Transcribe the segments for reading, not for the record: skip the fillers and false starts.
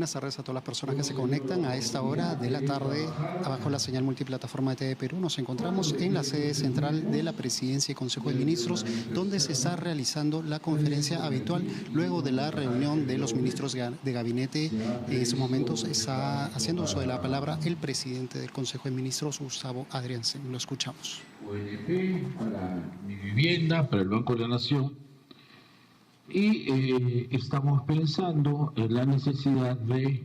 buenas tardes a todas las personas que se conectan a esta hora de la tarde. Abajo la señal multiplataforma de TV Perú. Nos encontramos en la sede central de la Presidencia y Consejo de Ministros, donde se está realizando la conferencia habitual luego de la reunión de los ministros de gabinete. En estos momentos está haciendo uso de la palabra el presidente del Consejo de Ministros, Gustavo Adriansen. Lo escuchamos. ONP, para mi vivienda, para el Banco de la Nación. Y estamos pensando en la necesidad de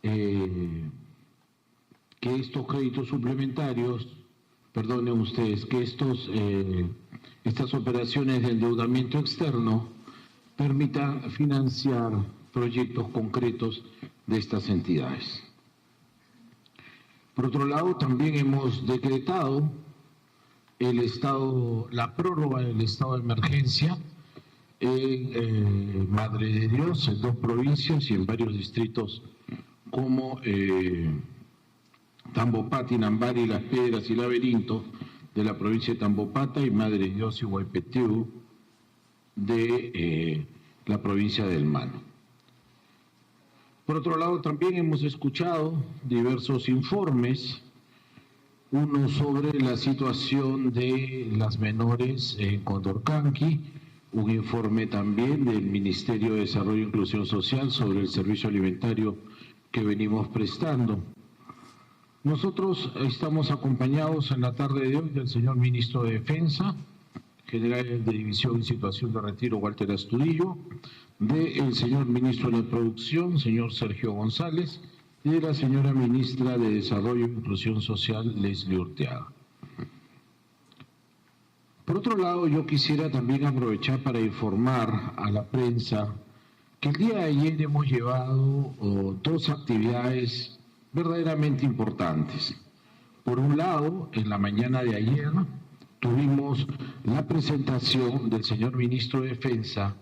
que estos créditos suplementarios, perdonen ustedes, que estas operaciones de endeudamiento externo permitan financiar proyectos concretos de estas entidades. Por otro lado, también hemos decretado la prórroga del estado de emergencia en Madre de Dios, en 2 provincias y en varios distritos como Tambopata, Inambari, Las Piedras y Laberinto de la provincia de Tambopata y Madre de Dios y Huaypetiu de la provincia del Mano. Por otro lado, también hemos escuchado diversos informes, uno sobre la situación de las menores en Condorcanqui, un informe también del Ministerio de Desarrollo e Inclusión Social sobre el servicio alimentario que venimos prestando. Nosotros estamos acompañados en la tarde de hoy del señor Ministro de Defensa, General de División en Situación de Retiro, Walter Astudillo, del señor Ministro de Producción, señor Sergio González, y de la señora Ministra de Desarrollo e Inclusión Social, Leslie Urteaga. Por otro lado, yo quisiera también aprovechar para informar a la prensa que el día de ayer hemos llevado 2 actividades verdaderamente importantes. Por un lado, en la mañana de ayer tuvimos la presentación del señor Ministro de Defensa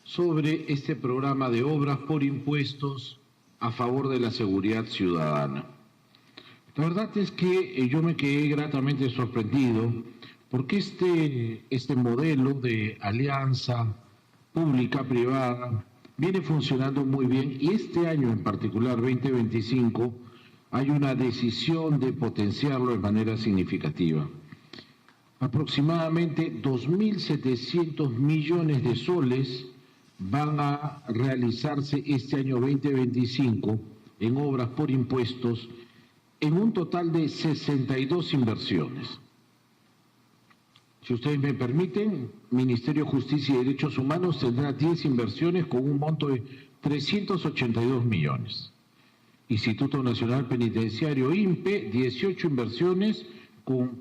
sobre este programa de obras por impuestos a favor de la seguridad ciudadana. La verdad es que yo me quedé gratamente sorprendido porque este modelo de alianza pública-privada viene funcionando muy bien y este año en particular, 2025, hay una decisión de potenciarlo de manera significativa. Aproximadamente 2.700 millones de soles van a realizarse este año 2025 en obras por impuestos en un total de 62 inversiones. Si ustedes me permiten, Ministerio de Justicia y Derechos Humanos tendrá 10 inversiones con un monto de 382 millones. Instituto Nacional Penitenciario, INPE, 18 inversiones con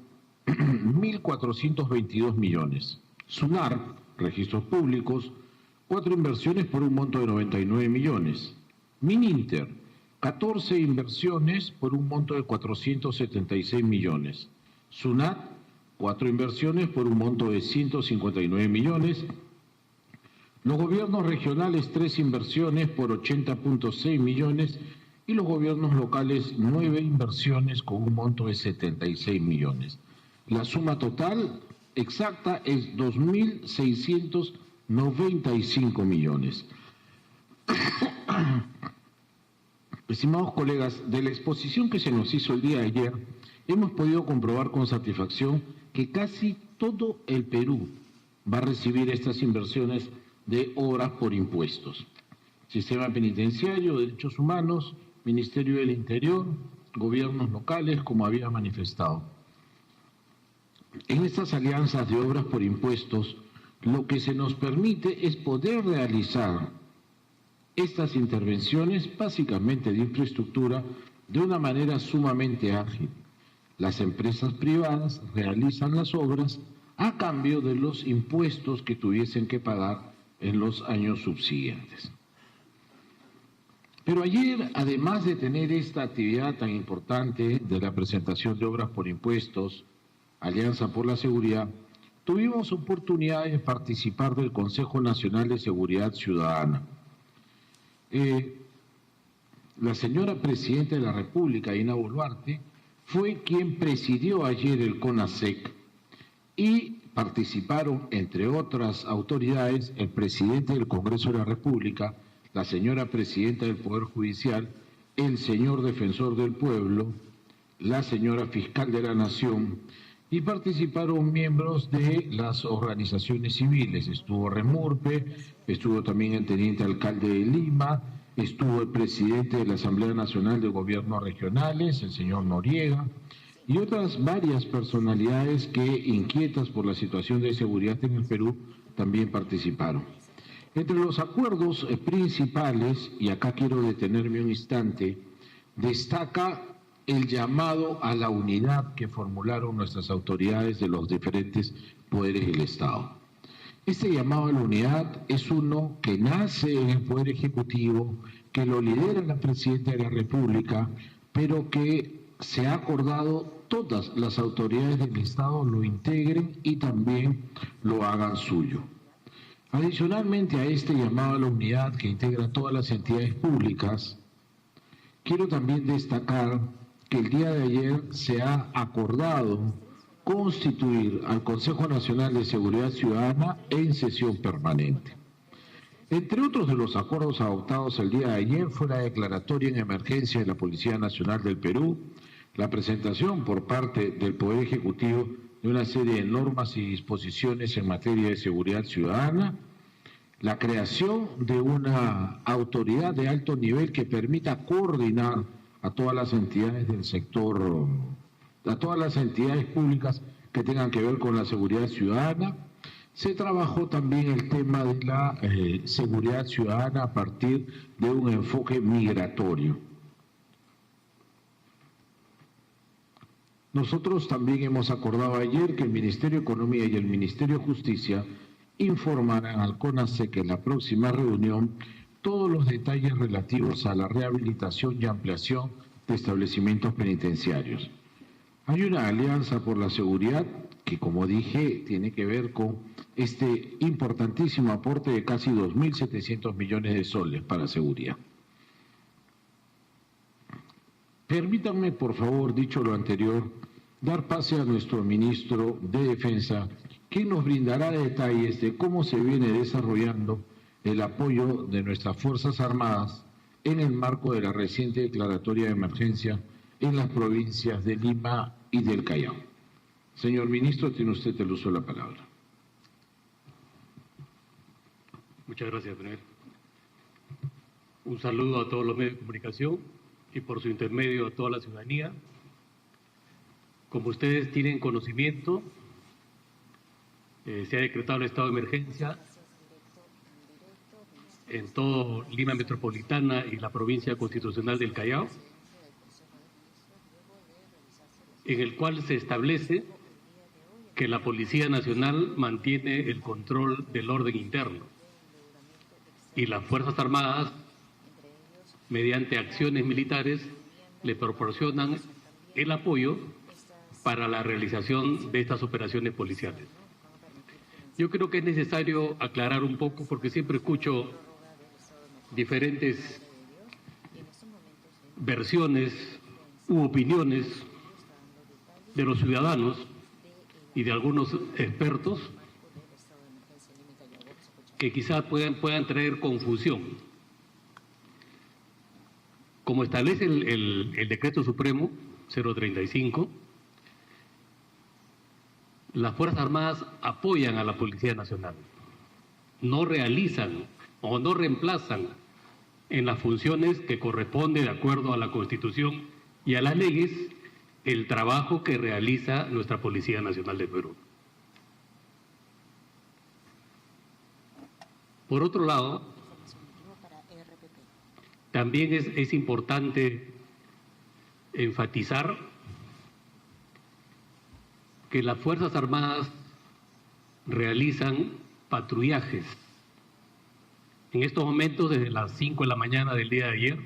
1.422 millones. SUNAR, Registros Públicos, 4 inversiones por un monto de 99 millones. MININTER, 14 inversiones por un monto de 476 millones. SUNAT, 4 inversiones por un monto de 159 millones. Los gobiernos regionales, 3 inversiones por 80.6 millones. Y los gobiernos locales, 9 inversiones con un monto de 76 millones. La suma total exacta es 2.695 millones. Estimados colegas, de la exposición que se nos hizo el día de ayer, hemos podido comprobar con satisfacción que casi todo el Perú va a recibir estas inversiones de obras por impuestos. Sistema penitenciario, derechos humanos, Ministerio del Interior, gobiernos locales, como había manifestado. En estas alianzas de obras por impuestos, lo que se nos permite es poder realizar estas intervenciones, básicamente de infraestructura, de una manera sumamente ágil. Las empresas privadas realizan las obras a cambio de los impuestos que tuviesen que pagar en los años subsiguientes. Pero ayer, además de tener esta actividad tan importante de la presentación de obras por impuestos, Alianza por la Seguridad, tuvimos oportunidad de participar del Consejo Nacional de Seguridad Ciudadana. La señora Presidenta de la República, Dina Boluarte, fue quien presidió ayer el CONASEC y participaron, entre otras autoridades, el presidente del Congreso de la República, la señora presidenta del Poder Judicial, el señor defensor del pueblo, la señora fiscal de la Nación, y participaron miembros de las organizaciones civiles. Estuvo Remurpe, estuvo también el teniente alcalde de Lima, estuvo el presidente de la Asamblea Nacional de Gobiernos Regionales, el señor Noriega, y otras varias personalidades que, inquietas por la situación de seguridad en el Perú, también participaron. Entre los acuerdos principales, y acá quiero detenerme un instante, destaca el llamado a la unidad que formularon nuestras autoridades de los diferentes poderes del Estado. Este llamado a la unidad es uno que nace en el Poder Ejecutivo, que lo lidera la Presidenta de la República, pero que se ha acordado todas las autoridades del Estado lo integren y también lo hagan suyo. Adicionalmente a este llamado a la unidad que integra todas las entidades públicas, quiero también destacar que el día de ayer se ha acordado constituir al Consejo Nacional de Seguridad Ciudadana en sesión permanente. Entre otros de los acuerdos adoptados el día de ayer fue la declaratoria en emergencia de la Policía Nacional del Perú, la presentación por parte del Poder Ejecutivo de una serie de normas y disposiciones en materia de seguridad ciudadana, la creación de una autoridad de alto nivel que permita coordinar a todas las entidades del sector, a todas las entidades públicas que tengan que ver con la seguridad ciudadana. Se trabajó también el tema de la seguridad ciudadana a partir de un enfoque migratorio. Nosotros también hemos acordado ayer que el Ministerio de Economía y el Ministerio de Justicia informarán al CONASEC en la próxima reunión todos los detalles relativos a la rehabilitación y ampliación de establecimientos penitenciarios. Hay una alianza por la seguridad que, como dije, tiene que ver con este importantísimo aporte de casi 2.700 millones de soles para seguridad. Permítanme, por favor, dicho lo anterior, dar pase a nuestro ministro de Defensa, quien nos brindará detalles de cómo se viene desarrollando el apoyo de nuestras Fuerzas Armadas en el marco de la reciente declaratoria de emergencia en las provincias de Lima y del Callao. Señor ministro, tiene usted el uso de la palabra. Muchas gracias, Daniel. Un saludo a todos los medios de comunicación y por su intermedio a toda la ciudadanía. Como ustedes tienen conocimiento, se ha decretado el estado de emergencia en todo Lima Metropolitana y la provincia constitucional del Callao, en el cual se establece que la Policía Nacional mantiene el control del orden interno y las Fuerzas Armadas, mediante acciones militares, le proporcionan el apoyo para la realización de estas operaciones policiales. Yo creo que es necesario aclarar un poco, porque siempre escucho diferentes versiones u opiniones de los ciudadanos y de algunos expertos que quizás puedan traer confusión. Como establece el Decreto Supremo 035, las Fuerzas Armadas apoyan a la Policía Nacional, no realizan o no reemplazan en las funciones que corresponde de acuerdo a la Constitución y a las leyes el trabajo que realiza nuestra Policía Nacional del Perú. Por otro lado, también es importante enfatizar que las Fuerzas Armadas realizan patrullajes. En estos momentos, desde las 5 de la mañana del día de ayer,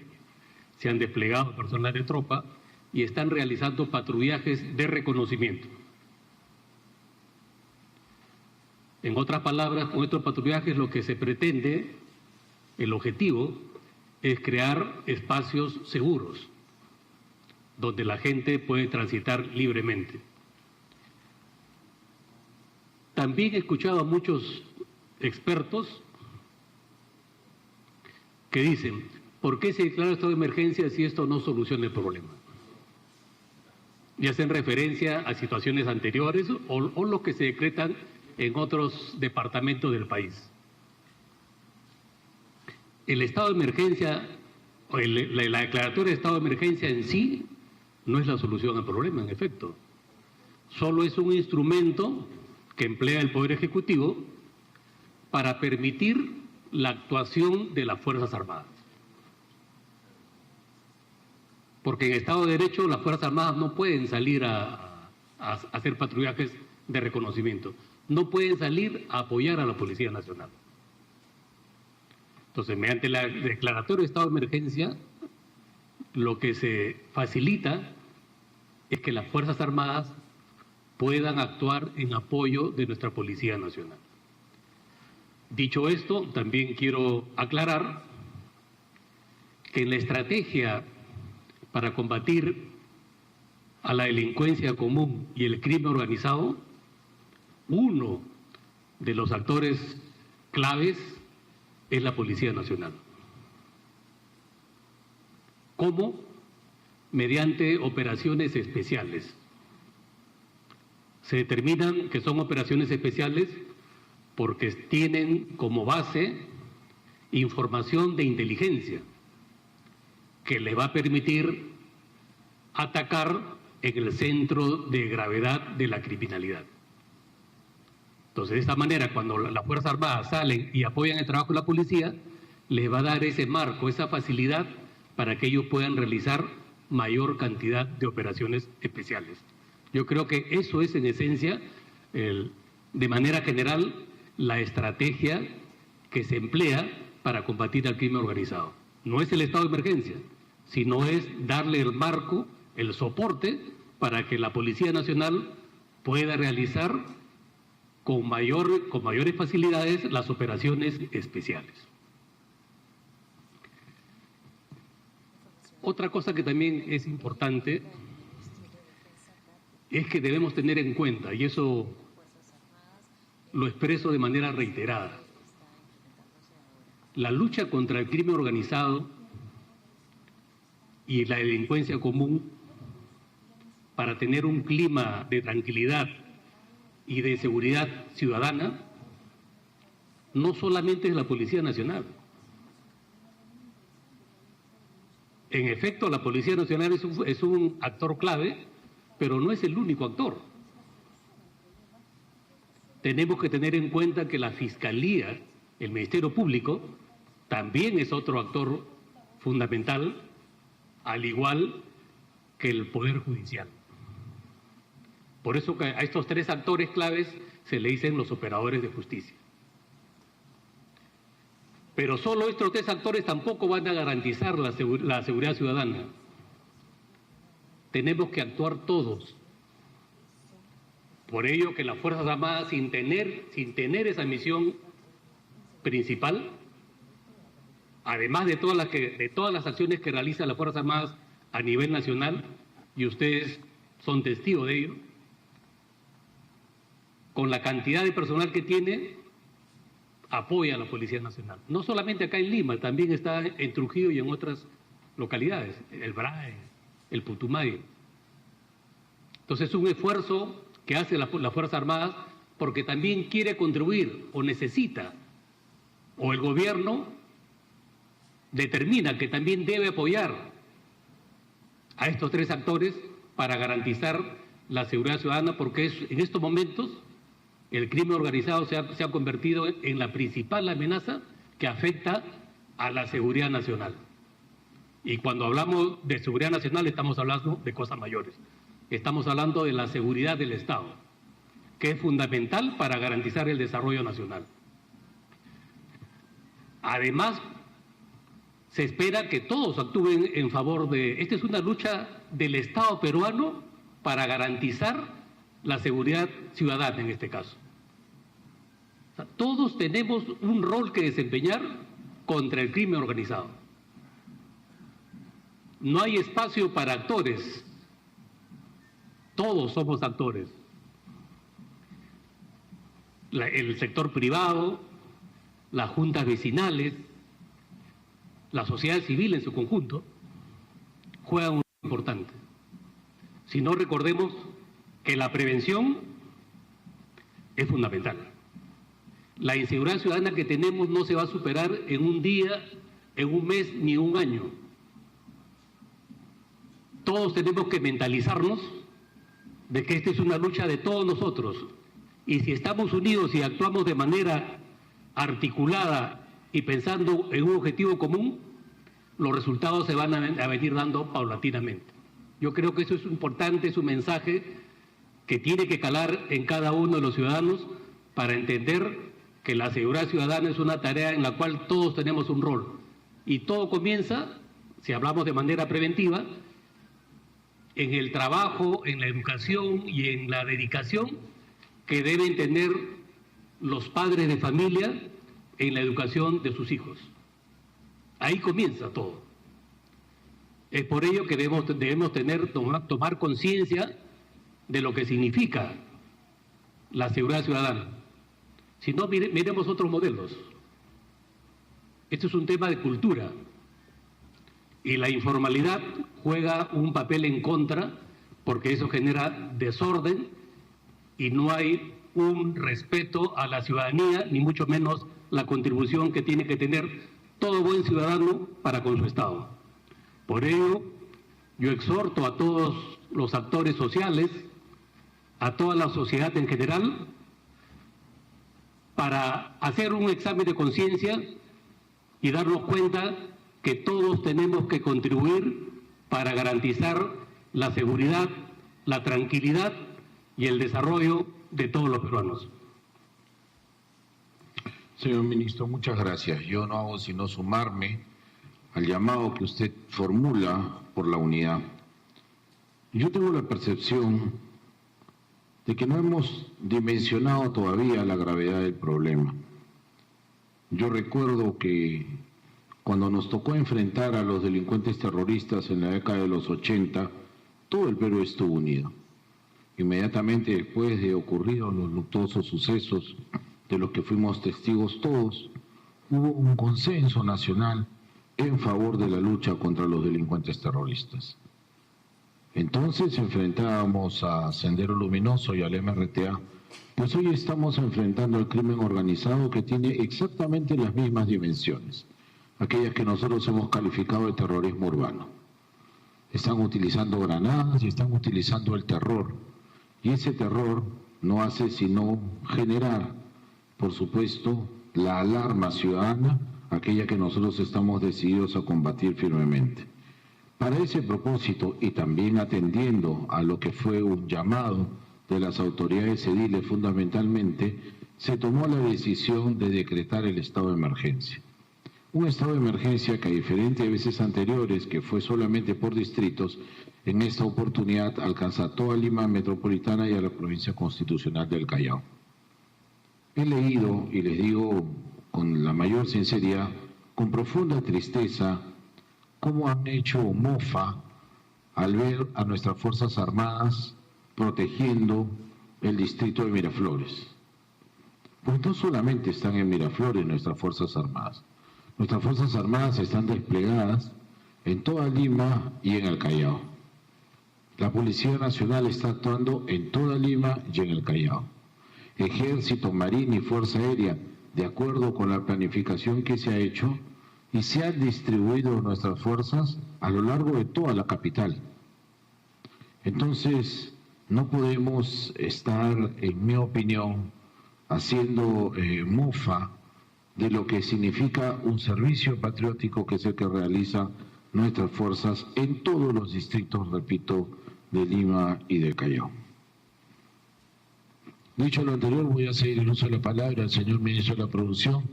se han desplegado personal de tropa y están realizando patrullajes de reconocimiento. En otras palabras, con estos patrullajes lo que se pretende, el objetivo, es crear espacios seguros, donde la gente puede transitar libremente. También he escuchado a muchos expertos que dicen, ¿por qué se declara estado de emergencia si esto no soluciona el problema? Y hacen referencia a situaciones anteriores o los que se decretan en otros departamentos del país. El estado de emergencia, o la declaratoria de estado de emergencia en sí, no es la solución al problema, en efecto. Solo es un instrumento que emplea el Poder Ejecutivo para permitir la actuación de las Fuerzas Armadas. Porque en Estado de Derecho las Fuerzas Armadas no pueden salir a hacer patrullajes de reconocimiento, no pueden salir a apoyar a la Policía Nacional. Entonces, mediante la declaratoria de estado de emergencia, lo que se facilita es que las Fuerzas Armadas puedan actuar en apoyo de nuestra Policía Nacional. Dicho esto, también quiero aclarar que en la estrategia para combatir a la delincuencia común y el crimen organizado, uno de los actores claves es la Policía Nacional. ¿Cómo? Mediante operaciones especiales. Se determinan que son operaciones especiales porque tienen como base información de inteligencia que le va a permitir atacar en el centro de gravedad de la criminalidad. Entonces, de esta manera, cuando las Fuerzas Armadas salen y apoyan el trabajo de la policía, les va a dar ese marco, esa facilidad para que ellos puedan realizar mayor cantidad de operaciones especiales. Yo creo que eso es, en esencia, de manera general, la estrategia que se emplea para combatir al crimen organizado. No es el estado de emergencia, sino es darle el marco, el soporte, para que la Policía Nacional pueda realizar con mayores facilidades las operaciones especiales. Otra cosa que también es importante es que debemos tener en cuenta, y eso lo expreso de manera reiterada, la lucha contra el crimen organizado y la delincuencia común para tener un clima de tranquilidad y de seguridad ciudadana, no solamente es la Policía Nacional. En efecto, la Policía Nacional es un actor clave, pero no es el único actor. Tenemos que tener en cuenta que la Fiscalía, el Ministerio Público, también es otro actor fundamental, al igual que el Poder Judicial. Por eso que a estos tres actores claves se le dicen los operadores de justicia. Pero solo estos tres actores tampoco van a garantizar la seguridad ciudadana. Tenemos que actuar todos. Por ello que las Fuerzas Armadas, sin tener esa misión principal, además de todas las acciones que realizan las Fuerzas Armadas a nivel nacional, y ustedes son testigos de ello, con la cantidad de personal que tiene, apoya a la Policía Nacional. No solamente acá en Lima, también está en Trujillo y en otras localidades, el BRAE, el Putumayo. Entonces es un esfuerzo que hace las Fuerzas Armadas porque también quiere contribuir o necesita, o el gobierno determina que también debe apoyar a estos tres actores para garantizar la seguridad ciudadana, porque en estos momentos el crimen organizado se ha convertido en la principal amenaza que afecta a la seguridad nacional. Y cuando hablamos de seguridad nacional estamos hablando de cosas mayores. Estamos hablando de la seguridad del Estado, que es fundamental para garantizar el desarrollo nacional. Además, se espera que todos actúen en favor de... Esta es una lucha del Estado peruano para garantizar la seguridad ciudadana en este caso. O sea, todos tenemos un rol que desempeñar contra el crimen organizado. No hay espacio para actores. Todos somos actores. El sector privado, las juntas vecinales, la sociedad civil en su conjunto, juegan un rol importante. Si no, recordemos que la prevención es fundamental. La inseguridad ciudadana que tenemos no se va a superar en un día, en un mes, ni en un año. Todos tenemos que mentalizarnos de que esta es una lucha de todos nosotros. Y si estamos unidos y actuamos de manera articulada y pensando en un objetivo común, los resultados se van a venir dando paulatinamente. Yo creo que eso es importante, es un mensaje que tiene que calar en cada uno de los ciudadanos para entender que la seguridad ciudadana es una tarea en la cual todos tenemos un rol. Y todo comienza, si hablamos de manera preventiva, en el trabajo, en la educación y en la dedicación que deben tener los padres de familia en la educación de sus hijos. Ahí comienza todo. Es por ello que debemos tomar conciencia de lo que significa la seguridad ciudadana. Si no, miremos otros modelos. Esto es un tema de cultura. Y la informalidad juega un papel en contra porque eso genera desorden y no hay un respeto a la ciudadanía, ni mucho menos la contribución que tiene que tener todo buen ciudadano para con su Estado. Por ello, yo exhorto a todos los actores sociales, a toda la sociedad en general, para hacer un examen de conciencia y darnos cuenta que todos tenemos que contribuir para garantizar la seguridad, la tranquilidad y el desarrollo de todos los peruanos. Señor ministro, muchas gracias. Yo no hago sino sumarme al llamado que usted formula por la unidad. Yo tengo la percepción de que no hemos dimensionado todavía la gravedad del problema. Yo recuerdo que cuando nos tocó enfrentar a los delincuentes terroristas en la década de los 80, todo el Perú estuvo unido. Inmediatamente después de ocurridos los luctuosos sucesos de los que fuimos testigos todos, hubo un consenso nacional en favor de la lucha contra los delincuentes terroristas. Entonces enfrentábamos a Sendero Luminoso y al MRTA, pues hoy estamos enfrentando al crimen organizado que tiene exactamente las mismas dimensiones, aquellas que nosotros hemos calificado de terrorismo urbano. Están utilizando granadas y están utilizando el terror, y ese terror no hace sino generar, por supuesto, la alarma ciudadana, aquella que nosotros estamos decididos a combatir firmemente. Para ese propósito, y también atendiendo a lo que fue un llamado de las autoridades ediles fundamentalmente, se tomó la decisión de decretar el estado de emergencia. Un estado de emergencia que, a diferencia de veces anteriores, que fue solamente por distritos, en esta oportunidad alcanza a toda Lima metropolitana y a la provincia constitucional del Callao. He leído, y les digo con la mayor sinceridad, con profunda tristeza, cómo han hecho mofa al ver a nuestras Fuerzas Armadas protegiendo el distrito de Miraflores. Pues no solamente están en Miraflores nuestras Fuerzas Armadas. Nuestras Fuerzas Armadas están desplegadas en toda Lima y en el Callao. La Policía Nacional está actuando en toda Lima y en el Callao. Ejército, Marina y Fuerza Aérea, de acuerdo con la planificación que se ha hecho, y se han distribuido nuestras fuerzas a lo largo de toda la capital. Entonces, no podemos estar, en mi opinión, haciendo mofa de lo que significa un servicio patriótico que es el que realizan nuestras fuerzas en todos los distritos, repito, de Lima y del Callao. Dicho lo anterior, voy a seguir el uso de la palabra al señor ministro de la Producción,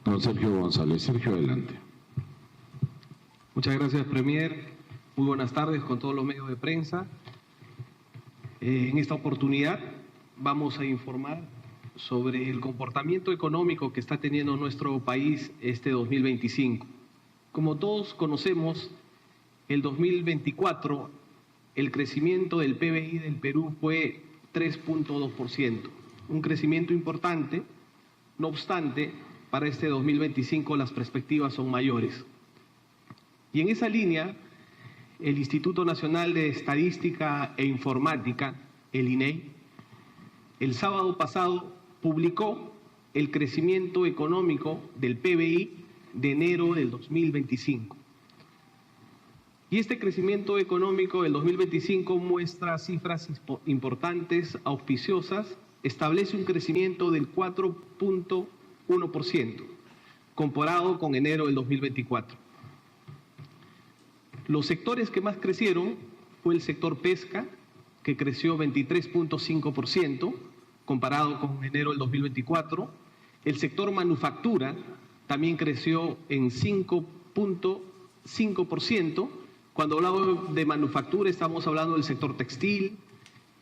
don Sergio González. Sergio, adelante. Muchas gracias, Premier. Muy buenas tardes con todos los medios de prensa. En esta oportunidad vamos a informar sobre el comportamiento económico que está teniendo nuestro país este 2025. Como todos conocemos, el 2024 el crecimiento del PBI del Perú fue 3.2%, un crecimiento importante. No obstante, para este 2025 las perspectivas son mayores. Y en esa línea, el Instituto Nacional de Estadística e Informática, el INEI, el sábado pasado publicó el crecimiento económico del PBI de enero del 2025. Y este crecimiento económico del 2025 muestra cifras importantes, auspiciosas, establece un crecimiento del 4.1% comparado con enero del 2024. Los sectores que más crecieron fue el sector pesca, que creció 23.5% comparado con enero del 2024. El sector manufactura también creció en 5.5%. Cuando hablamos de manufactura estamos hablando del sector textil,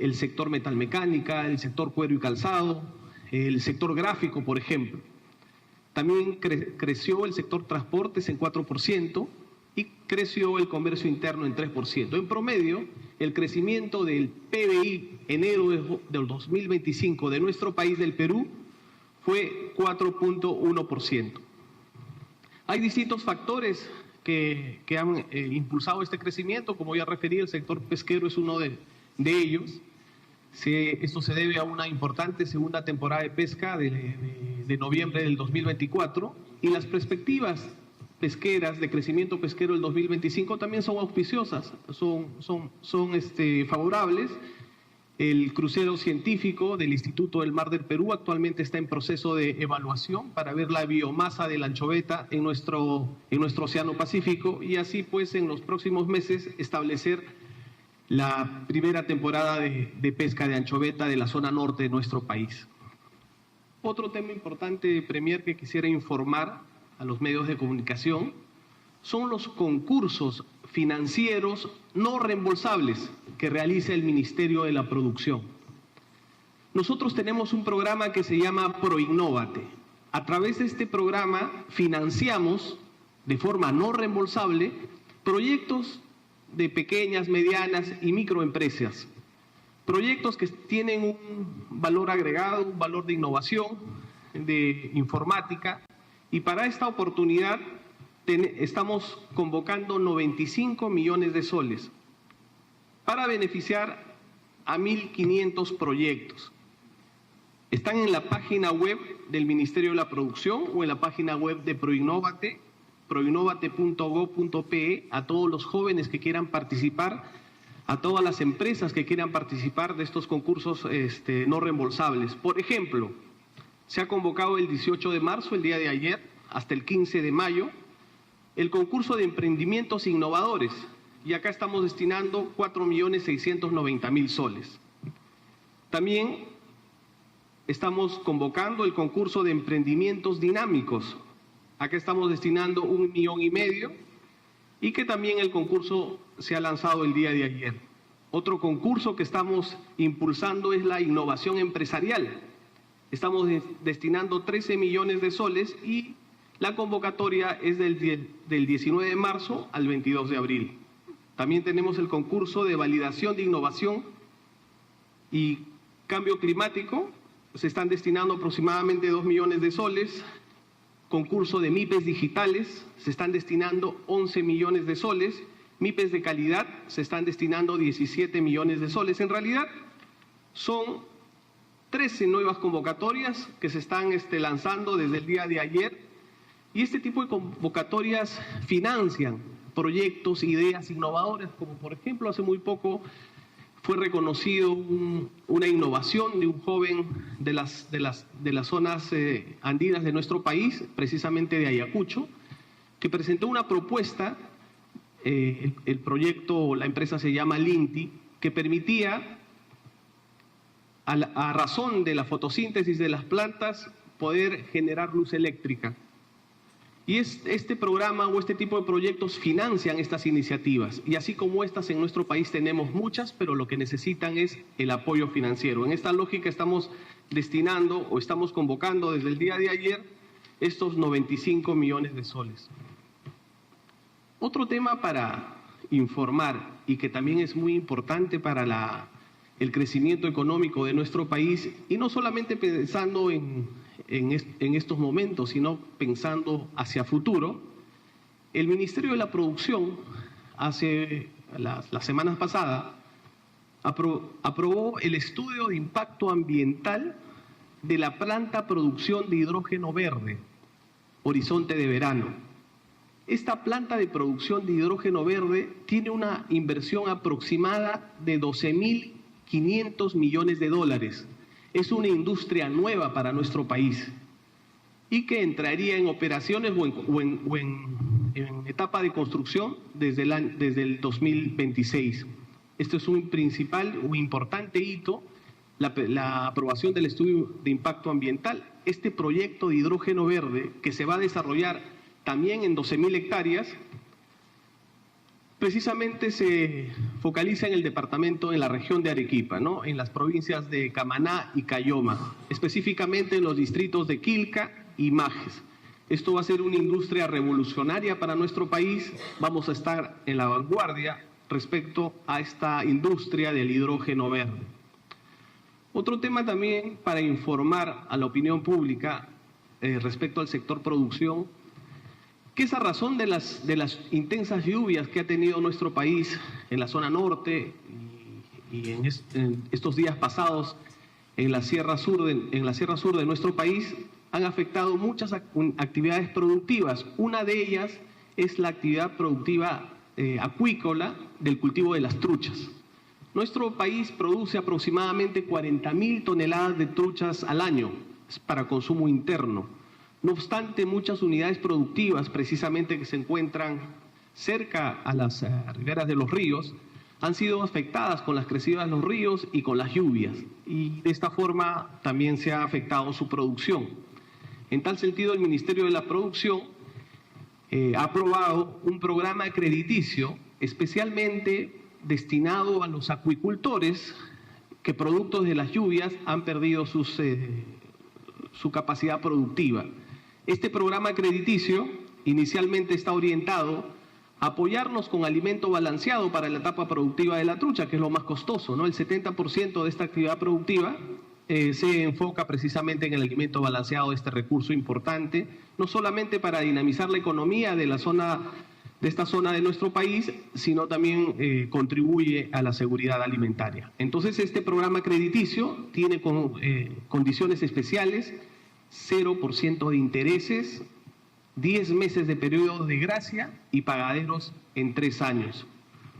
el sector metalmecánica, el sector cuero y calzado, el sector gráfico, por ejemplo. También creció el sector transportes en 4% y creció el comercio interno en 3%. En promedio, el crecimiento del PBI enero del 2025 de nuestro país, del Perú, fue 4.1%. Hay distintos factores que han impulsado este crecimiento. Como ya referí, el sector pesquero es uno de ellos. Esto se debe a una importante segunda temporada de pesca de noviembre del 2024, y las perspectivas pesqueras, de crecimiento pesquero del 2025 también son auspiciosas, son favorables. El crucero científico del Instituto del Mar del Perú actualmente está en proceso de evaluación para ver la biomasa de la anchoveta en nuestro Océano Pacífico, y así pues en los próximos meses establecer la primera temporada de pesca de anchoveta de la zona norte de nuestro país. Otro tema importante, Premier, que quisiera informar a los medios de comunicación son los concursos financieros no reembolsables que realiza el Ministerio de la Producción. Nosotros tenemos un programa que se llama Proinnovate. A través de este programa financiamos de forma no reembolsable proyectos de pequeñas, medianas y microempresas. Proyectos que tienen un valor agregado, un valor de innovación, de informática, y para esta oportunidad estamos convocando 95 millones de soles para beneficiar a 1.500 proyectos. Están en la página web del Ministerio de la Producción o en la página web de Proinnovate, proinnovate.gov.pe, a todos los jóvenes que quieran participar, a todas las empresas que quieran participar de estos concursos no reembolsables. Por ejemplo, se ha convocado el 18 de marzo, el día de ayer, hasta el 15 de mayo, el concurso de emprendimientos innovadores, y acá estamos destinando 4.690.000 soles. También estamos convocando el concurso de emprendimientos dinámicos. Acá estamos destinando 1,5 millones, y que también el concurso se ha lanzado el día de ayer. Otro concurso que estamos impulsando es la innovación empresarial. Estamos destinando 13 millones de soles y la convocatoria es del 19 de marzo al 22 de abril. También tenemos el concurso de validación de innovación y cambio climático. Se están destinando aproximadamente 2 millones de soles. Concurso de MIPES digitales, se están destinando 11 millones de soles. MIPES de calidad, se están destinando 17 millones de soles. En realidad, son 13 nuevas convocatorias que se están lanzando desde el día de ayer. Y este tipo de convocatorias financian proyectos, ideas innovadoras, como por ejemplo hace muy poco fue reconocido una innovación de un joven de las zonas andinas de nuestro país, precisamente de Ayacucho, que presentó una propuesta, el proyecto, la empresa se llama Linti, que permitía, a razón de la fotosíntesis de las plantas, poder generar luz eléctrica. Y este programa o este tipo de proyectos financian estas iniciativas. Y así como estas en nuestro país tenemos muchas, pero lo que necesitan es el apoyo financiero. En esta lógica estamos destinando o estamos convocando desde el día de ayer estos 95 millones de soles. Otro tema para informar y que también es muy importante para el crecimiento económico de nuestro país, y no solamente pensando en estos momentos, sino pensando hacia futuro, El Ministerio de la Producción, hace las semanas pasadas, aprobó el estudio de impacto ambiental de la planta producción de hidrógeno verde, Horizonte de Verano. Esta planta de producción de hidrógeno verde tiene una inversión aproximada de 12.500 millones de dólares. Es una industria nueva para nuestro país y que entraría en operaciones o en etapa de construcción desde el 2026. Esto es un principal o importante hito, la aprobación del estudio de impacto ambiental. Este proyecto de hidrógeno verde, que se va a desarrollar también en 12.000 hectáreas, precisamente se focaliza en el departamento, en la región de Arequipa, ¿no? En las provincias de Camaná y Cayoma, específicamente en los distritos de Quilca y Majes. Esto va a ser una industria revolucionaria para nuestro país. Vamos a estar en la vanguardia respecto a esta industria del hidrógeno verde. Otro tema también para informar a la opinión pública respecto al sector producción, que es a razón de las intensas lluvias que ha tenido nuestro país en la zona norte y en estos días pasados en la Sierra Sur de nuestro país, han afectado muchas actividades productivas. Una de ellas es la actividad productiva acuícola del cultivo de las truchas. Nuestro país produce aproximadamente 40.000 toneladas de truchas al año para consumo interno. No obstante, muchas unidades productivas, precisamente que se encuentran cerca a las riberas de los ríos, han sido afectadas con las crecidas de los ríos y con las lluvias, y de esta forma también se ha afectado su producción. En tal sentido, el Ministerio de la Producción ha aprobado un programa crediticio especialmente destinado a los acuicultores que, producto de las lluvias, han perdido su capacidad productiva. Este programa crediticio inicialmente está orientado a apoyarnos con alimento balanceado para la etapa productiva de la trucha, que es lo más costoso, ¿no? El 70% de esta actividad productiva se enfoca precisamente en el alimento balanceado de este recurso importante, no solamente para dinamizar la economía de esta zona de nuestro país, sino también contribuye a la seguridad alimentaria. Entonces, este programa crediticio tiene condiciones especiales: 0% de intereses, 10 meses de periodo de gracia y pagaderos en 3 años.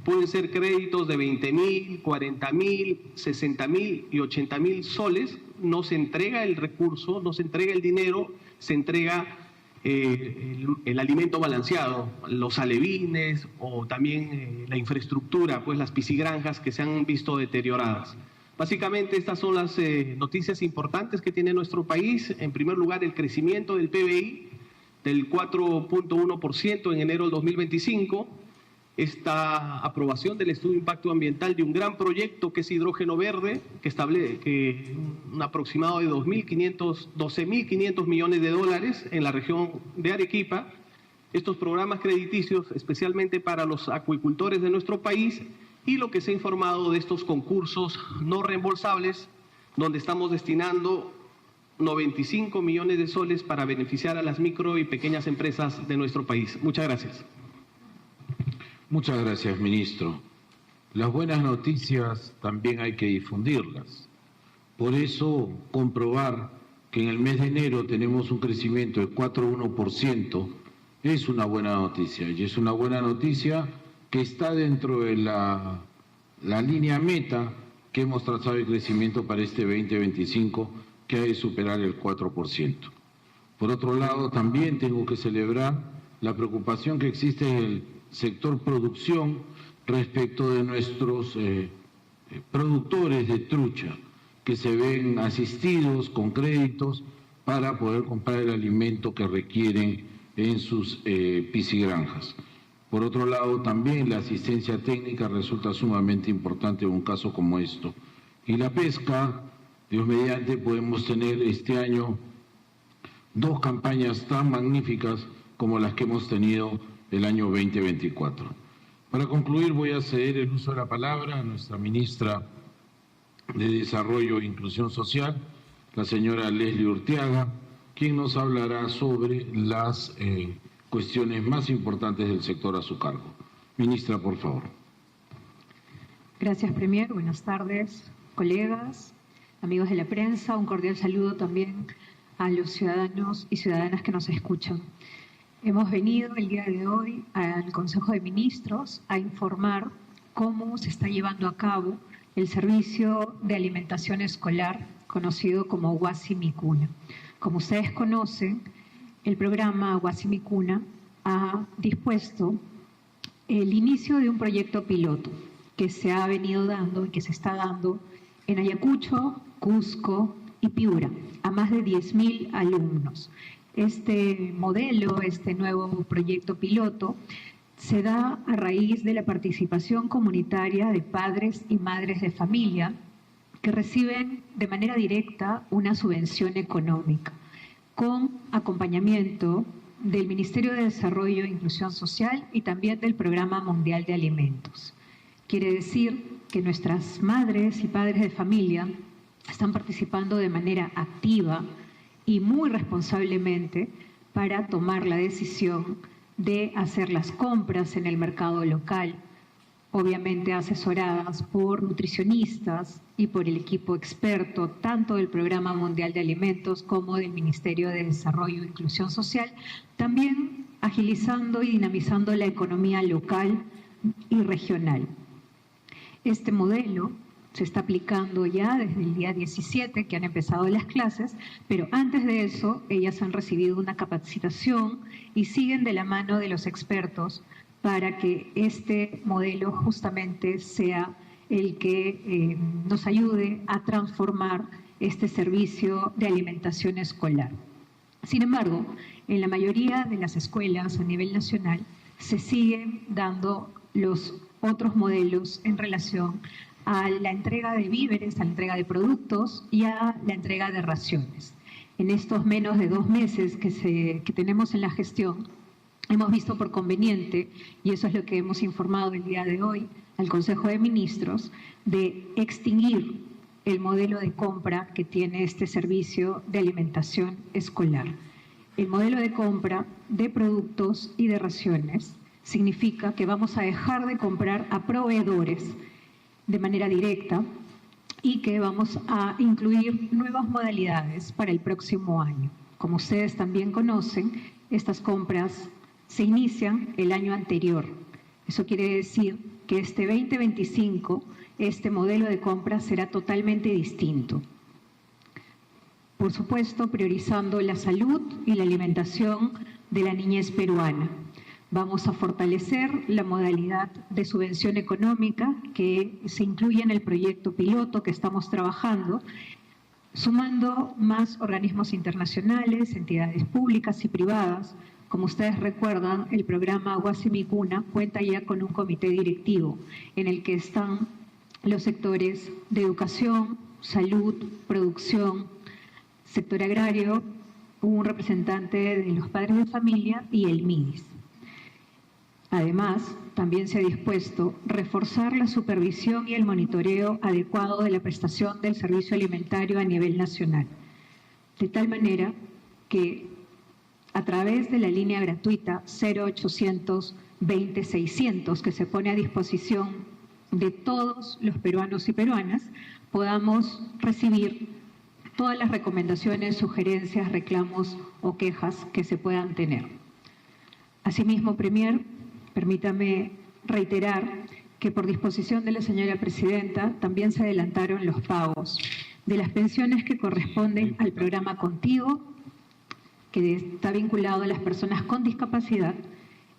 Pueden ser créditos de 20.000, 40.000, 60.000 y 80.000 soles. No se entrega el recurso, no se entrega el dinero, se entrega el alimento balanceado, los alevines o también la infraestructura, pues las piscigranjas que se han visto deterioradas. Básicamente estas son las noticias importantes que tiene nuestro país. En primer lugar, el crecimiento del PBI del 4.1% en enero del 2025, esta aprobación del estudio de impacto ambiental de un gran proyecto que es hidrógeno verde, que establece un aproximado de 12.500 millones de dólares en la región de Arequipa. Estos programas crediticios especialmente para los acuicultores de nuestro país, y lo que se ha informado de estos concursos no reembolsables, donde estamos destinando 95 millones de soles para beneficiar a las micro y pequeñas empresas de nuestro país. Muchas gracias. Muchas gracias, ministro. Las buenas noticias también hay que difundirlas. Por eso, comprobar que en el mes de enero tenemos un crecimiento de 4,1% es una buena noticia, y es una buena noticia que está dentro de la línea meta que hemos trazado de crecimiento para este 2025, que ha de superar el 4%. Por otro lado, también tengo que celebrar la preocupación que existe en el sector producción respecto de nuestros productores de trucha, que se ven asistidos con créditos para poder comprar el alimento que requieren en sus piscigranjas. Por otro lado, también la asistencia técnica resulta sumamente importante en un caso como esto. Y la pesca, Dios mediante, podemos tener este año 2 campañas tan magníficas como las que hemos tenido el año 2024. Para concluir, voy a ceder el uso de la palabra a nuestra ministra de Desarrollo e Inclusión Social, la señora Leslie Urteaga, quien nos hablará sobre las cuestiones más importantes del sector a su cargo. Ministra, por favor. Gracias, Premier. Buenas tardes, colegas, amigos de la prensa. Un cordial saludo también a los ciudadanos y ciudadanas que nos escuchan. Hemos venido el día de hoy al Consejo de Ministros a informar cómo se está llevando a cabo el servicio de alimentación escolar conocido como Huasi Mi Cuna. Como ustedes conocen, el programa Huasi Mi Cuna ha dispuesto el inicio de un proyecto piloto que se ha venido dando y que se está dando en Ayacucho, Cusco y Piura, a más de 10.000 alumnos. Este modelo, este nuevo proyecto piloto, se da a raíz de la participación comunitaria de padres y madres de familia que reciben de manera directa una subvención económica, con acompañamiento del Ministerio de Desarrollo e Inclusión Social y también del Programa Mundial de Alimentos. Quiere decir que nuestras madres y padres de familia están participando de manera activa y muy responsablemente para tomar la decisión de hacer las compras en el mercado local, obviamente asesoradas por nutricionistas y por el equipo experto, tanto del Programa Mundial de Alimentos como del Ministerio de Desarrollo e Inclusión Social, también agilizando y dinamizando la economía local y regional. Este modelo se está aplicando ya desde el día 17, que han empezado las clases, pero antes de eso ellas han recibido una capacitación y siguen de la mano de los expertos para que este modelo justamente sea el que nos ayude a transformar este servicio de alimentación escolar. Sin embargo, en la mayoría de las escuelas a nivel nacional se siguen dando los otros modelos en relación a la entrega de víveres, a la entrega de productos y a la entrega de raciones. En estos menos de 2 meses que tenemos en la gestión, hemos visto por conveniente, y eso es lo que hemos informado el día de hoy al Consejo de Ministros, de extinguir el modelo de compra que tiene este servicio de alimentación escolar. El modelo de compra de productos y de raciones significa que vamos a dejar de comprar a proveedores de manera directa y que vamos a incluir nuevas modalidades para el próximo año. Como ustedes también conocen, estas compras se inician el año anterior. Eso quiere decir que este 2025, este modelo de compra será totalmente distinto. Por supuesto, priorizando la salud y la alimentación de la niñez peruana. Vamos a fortalecer la modalidad de subvención económica que se incluye en el proyecto piloto que estamos trabajando, sumando más organismos internacionales, entidades públicas y privadas. Como ustedes recuerdan, el programa Huasi Mi Cuna cuenta ya con un comité directivo en el que están los sectores de educación, salud, producción, sector agrario, un representante de los padres de familia y el MIDIS. Además, también se ha dispuesto reforzar la supervisión y el monitoreo adecuado de la prestación del servicio alimentario a nivel nacional, de tal manera que a través de la línea gratuita 0800 20 600 que se pone a disposición de todos los peruanos y peruanas, podamos recibir todas las recomendaciones, sugerencias, reclamos o quejas que se puedan tener. Asimismo, Premier, permítame reiterar que por disposición de la señora Presidenta también se adelantaron los pagos de las pensiones que corresponden al programa Contigo, que está vinculado a las personas con discapacidad,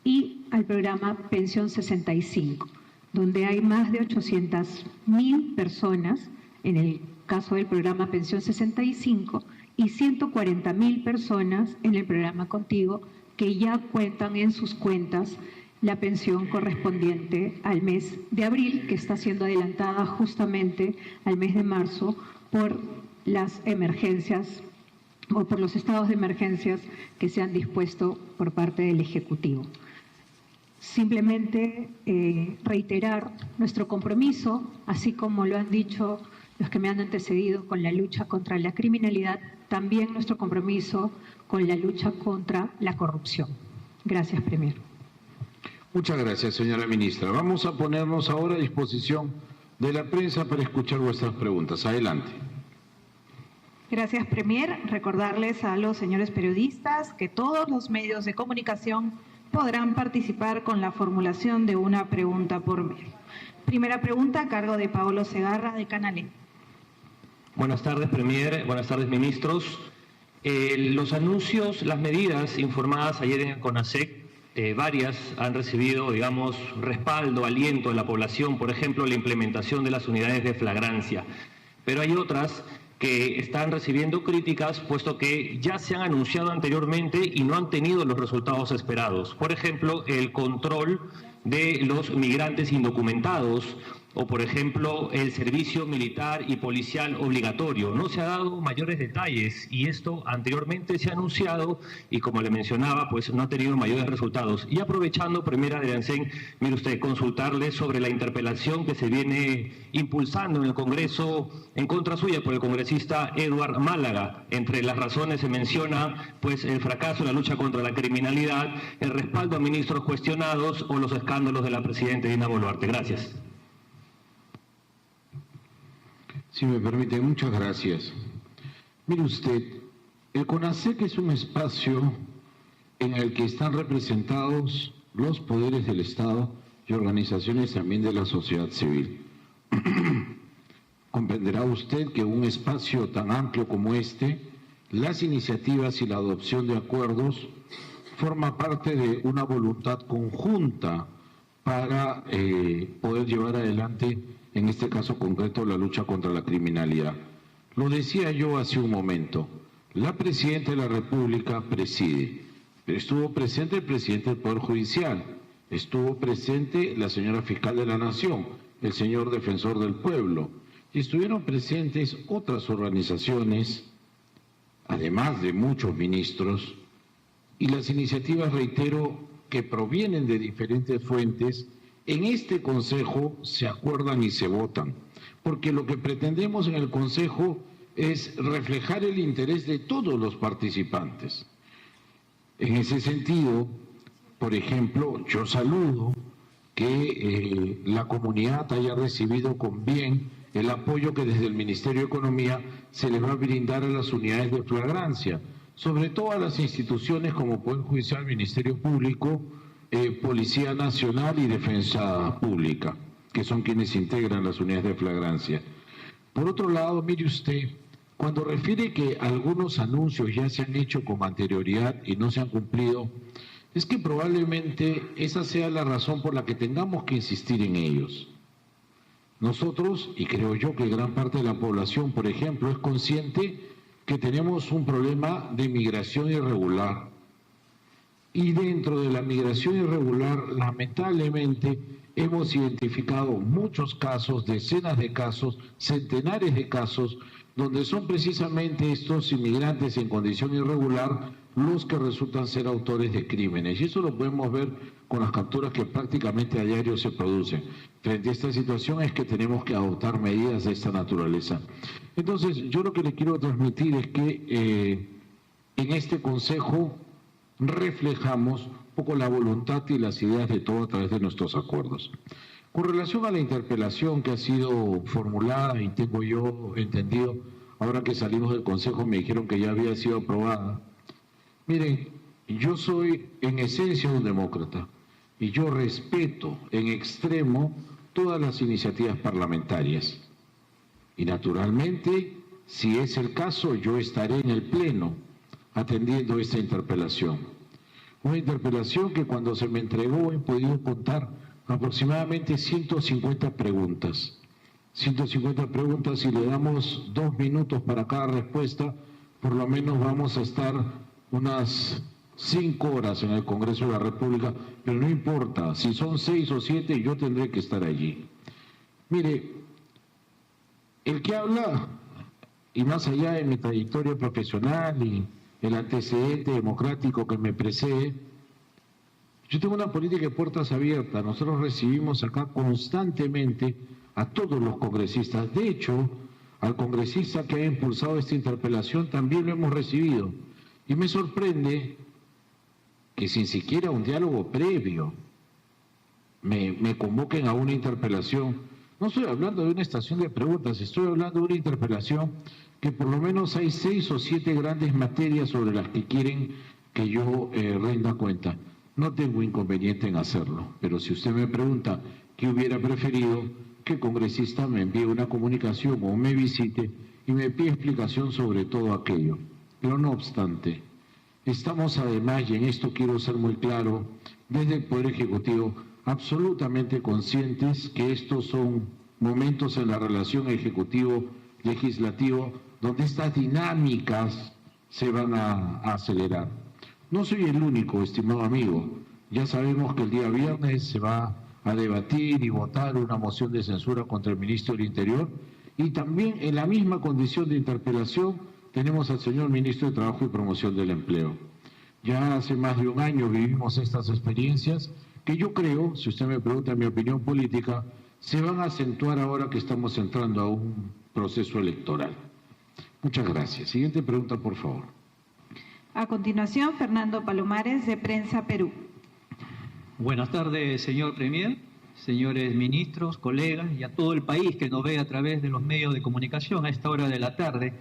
y al programa Pensión 65, donde hay más de 800.000 personas, en el caso del programa Pensión 65, y 140.000 personas en el programa Contigo, que ya cuentan en sus cuentas la pensión correspondiente al mes de abril, que está siendo adelantada justamente al mes de marzo por las emergencias o por los estados de emergencias que se han dispuesto por parte del Ejecutivo. Simplemente reiterar nuestro compromiso, así como lo han dicho los que me han antecedido con la lucha contra la criminalidad, también nuestro compromiso con la lucha contra la corrupción. Gracias, Premier. Muchas gracias, señora ministra. Vamos a ponernos ahora a disposición de la prensa para escuchar vuestras preguntas. Adelante. Gracias, Premier. Recordarles a los señores periodistas que todos los medios de comunicación podrán participar con la formulación de una pregunta por medio. Primera pregunta a cargo de Paolo Segarra, de Canalé. Buenas tardes, Premier. Buenas tardes, ministros. Los anuncios, las medidas informadas ayer en el CONASEC, varias han recibido, digamos, respaldo, aliento de la población, por ejemplo, la implementación de las unidades de flagrancia. Pero hay otras que están recibiendo críticas, puesto que ya se han anunciado anteriormente y no han tenido los resultados esperados. Por ejemplo, el control de los migrantes indocumentados, o por ejemplo el servicio militar y policial obligatorio. No se ha dado mayores detalles y esto anteriormente se ha anunciado y, como le mencionaba, pues no ha tenido mayores resultados. Y aprovechando, primera de Ancén, mire usted, consultarle sobre la interpelación que se viene impulsando en el Congreso en contra suya por el congresista Eduard Málaga. Entre las razones se menciona pues el fracaso en la lucha contra la criminalidad, el respaldo a ministros cuestionados o los escándalos de la presidenta Dina Boluarte. Gracias. Si me permite, muchas gracias. Mire usted, el CONASEC es un espacio en el que están representados los poderes del Estado y organizaciones también de la sociedad civil. Comprenderá usted que un espacio tan amplio como este, las iniciativas y la adopción de acuerdos forma parte de una voluntad conjunta para poder llevar adelante, en este caso concreto, la lucha contra la criminalidad. Lo decía yo hace un momento, la Presidenta de la República preside, pero estuvo presente el Presidente del Poder Judicial, estuvo presente la señora Fiscal de la Nación, el señor Defensor del Pueblo, y estuvieron presentes otras organizaciones, además de muchos ministros, y las iniciativas, reitero, que provienen de diferentes fuentes, en este Consejo se acuerdan y se votan, porque lo que pretendemos en el Consejo es reflejar el interés de todos los participantes. En ese sentido, por ejemplo, yo saludo que la comunidad haya recibido con bien el apoyo que desde el Ministerio de Economía se le va a brindar a las unidades de flagrancia, sobre todo a las instituciones como Poder Judicial, Ministerio Público, Policía Nacional y Defensa Pública, que son quienes integran las unidades de flagrancia. Por otro lado, mire usted, cuando refiere que algunos anuncios ya se han hecho con anterioridad y no se han cumplido, es que probablemente esa sea la razón por la que tengamos que insistir en ellos. Nosotros, y creo yo que gran parte de la población, por ejemplo, es consciente que tenemos un problema de migración irregular. Y dentro de la migración irregular, lamentablemente, hemos identificado muchos casos, decenas de casos, centenares de casos, donde son precisamente estos inmigrantes en condición irregular los que resultan ser autores de crímenes. Y eso lo podemos ver con las capturas que prácticamente a diario se producen. Frente a esta situación es que tenemos que adoptar medidas de esta naturaleza. Entonces, yo lo que le quiero transmitir es que en este Consejo reflejamos un poco la voluntad y las ideas de todos a través de nuestros acuerdos. Con relación a la interpelación que ha sido formulada, y tengo yo entendido, ahora que salimos del Consejo me dijeron que ya había sido aprobada. Miren, yo soy en esencia un demócrata y yo respeto en extremo todas las iniciativas parlamentarias. Y naturalmente, si es el caso, yo estaré en el Pleno atendiendo esta interpelación. Una interpelación que cuando se me entregó he podido contar aproximadamente 150 preguntas. 150 preguntas, y le damos 2 minutos para cada respuesta, por lo menos vamos a estar unas 5 horas en el Congreso de la República, pero no importa, si son 6 o 7, yo tendré que estar allí. Mire, el que habla, y más allá de mi trayectoria profesional y el antecedente democrático que me precede, yo tengo una política de puertas abiertas. Nosotros recibimos acá constantemente a todos los congresistas. De hecho, al congresista que ha impulsado esta interpelación también lo hemos recibido. Y me sorprende que sin siquiera un diálogo previo me convoquen a una interpelación. No estoy hablando de una estación de preguntas, estoy hablando de una interpelación que por lo menos hay 6 o 7 grandes materias sobre las que quieren que yo rinda cuenta. No tengo inconveniente en hacerlo, pero si usted me pregunta qué hubiera preferido, que el congresista me envíe una comunicación o me visite y me pide explicación sobre todo aquello. Pero no obstante, estamos además, y en esto quiero ser muy claro, desde el Poder Ejecutivo, absolutamente conscientes que estos son momentos en la relación ejecutivo-legislativo donde estas dinámicas se van a acelerar. No soy el único, estimado amigo. Ya sabemos que el día viernes se va a debatir y votar una moción de censura contra el ministro del Interior, y también en la misma condición de interpelación tenemos al señor ministro de Trabajo y Promoción del Empleo. Ya hace más de un año vivimos estas experiencias que yo creo, si usted me pregunta mi opinión política, se van a acentuar ahora que estamos entrando a un proceso electoral. Muchas gracias. Siguiente pregunta, por favor. A continuación, Fernando Palomares, de Prensa Perú. Buenas tardes, señor Premier, señores ministros, colegas y a todo el país que nos ve a través de los medios de comunicación a esta hora de la tarde.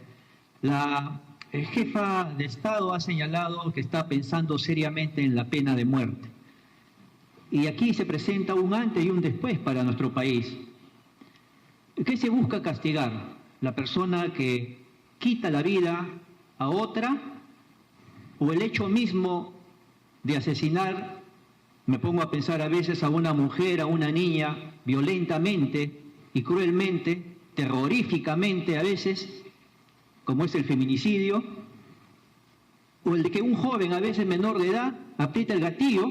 La jefa de Estado ha señalado que está pensando seriamente en la pena de muerte. Y aquí se presenta un antes y un después para nuestro país. ¿Qué se busca castigar? ¿La persona que quita la vida a otra o el hecho mismo de asesinar? Me pongo a pensar a veces a una mujer, a una niña, violentamente y cruelmente, terroríficamente a veces, como es el feminicidio, o el de que un joven, a veces menor de edad, aprieta el gatillo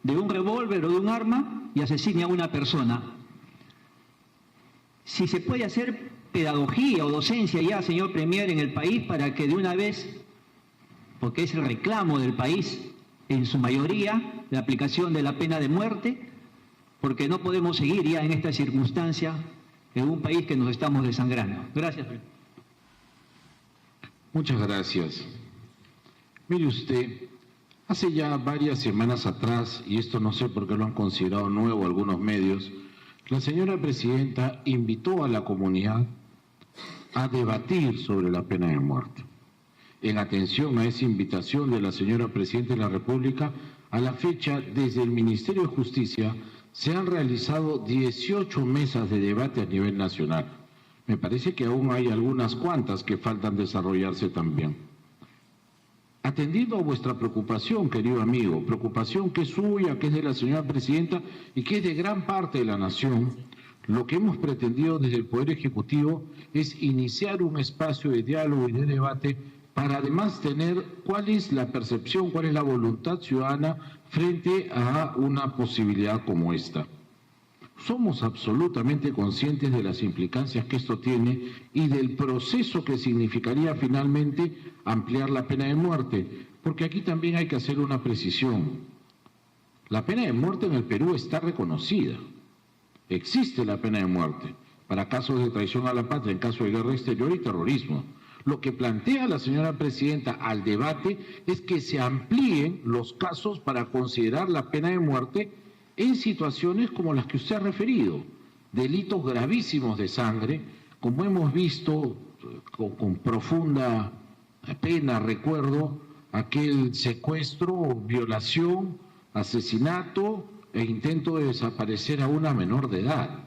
de un revólver o de un arma y asesine a una persona. Si se puede hacer pedagogía o docencia ya, señor Premier, en el país para que de una vez, porque es el reclamo del país, en su mayoría, la aplicación de la pena de muerte, porque no podemos seguir ya en esta circunstancia en un país que nos estamos desangrando. Gracias. Muchas gracias. Mire usted, hace ya varias semanas atrás, y esto no sé por qué lo han considerado nuevo algunos medios, la señora presidenta invitó a la comunidad a debatir sobre la pena de muerte. En atención a esa invitación de la señora Presidenta de la República, a la fecha, desde el Ministerio de Justicia, se han realizado 18 mesas de debate a nivel nacional. Me parece que aún hay algunas cuantas que faltan desarrollarse también. Atendiendo a vuestra preocupación, querido amigo, preocupación que es suya, que es de la señora Presidenta y que es de gran parte de la nación, lo que hemos pretendido desde el Poder Ejecutivo es iniciar un espacio de diálogo y de debate para además tener cuál es la percepción, cuál es la voluntad ciudadana frente a una posibilidad como esta. Somos absolutamente conscientes de las implicancias que esto tiene y del proceso que significaría finalmente ampliar la pena de muerte, porque aquí también hay que hacer una precisión. La pena de muerte en el Perú está reconocida. Existe la pena de muerte para casos de traición a la patria, en caso de guerra exterior y terrorismo. Lo que plantea la señora Presidenta al debate es que se amplíen los casos para considerar la pena de muerte en situaciones como las que usted ha referido, delitos gravísimos de sangre, como hemos visto con profunda pena, recuerdo aquel secuestro, violación, asesinato e intento de desaparecer a una menor de edad.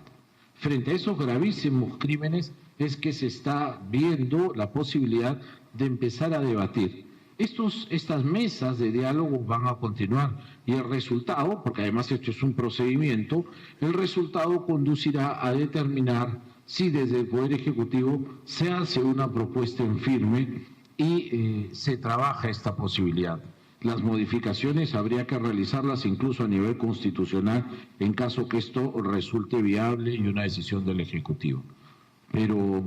Frente a esos gravísimos crímenes es que se está viendo la posibilidad de empezar a debatir. Estas mesas de diálogo van a continuar y el resultado, porque además esto es un procedimiento, el resultado conducirá a determinar si desde el Poder Ejecutivo se hace una propuesta en firme y se trabaja esta posibilidad. Las modificaciones habría que realizarlas incluso a nivel constitucional en caso que esto resulte viable y una decisión del Ejecutivo. Pero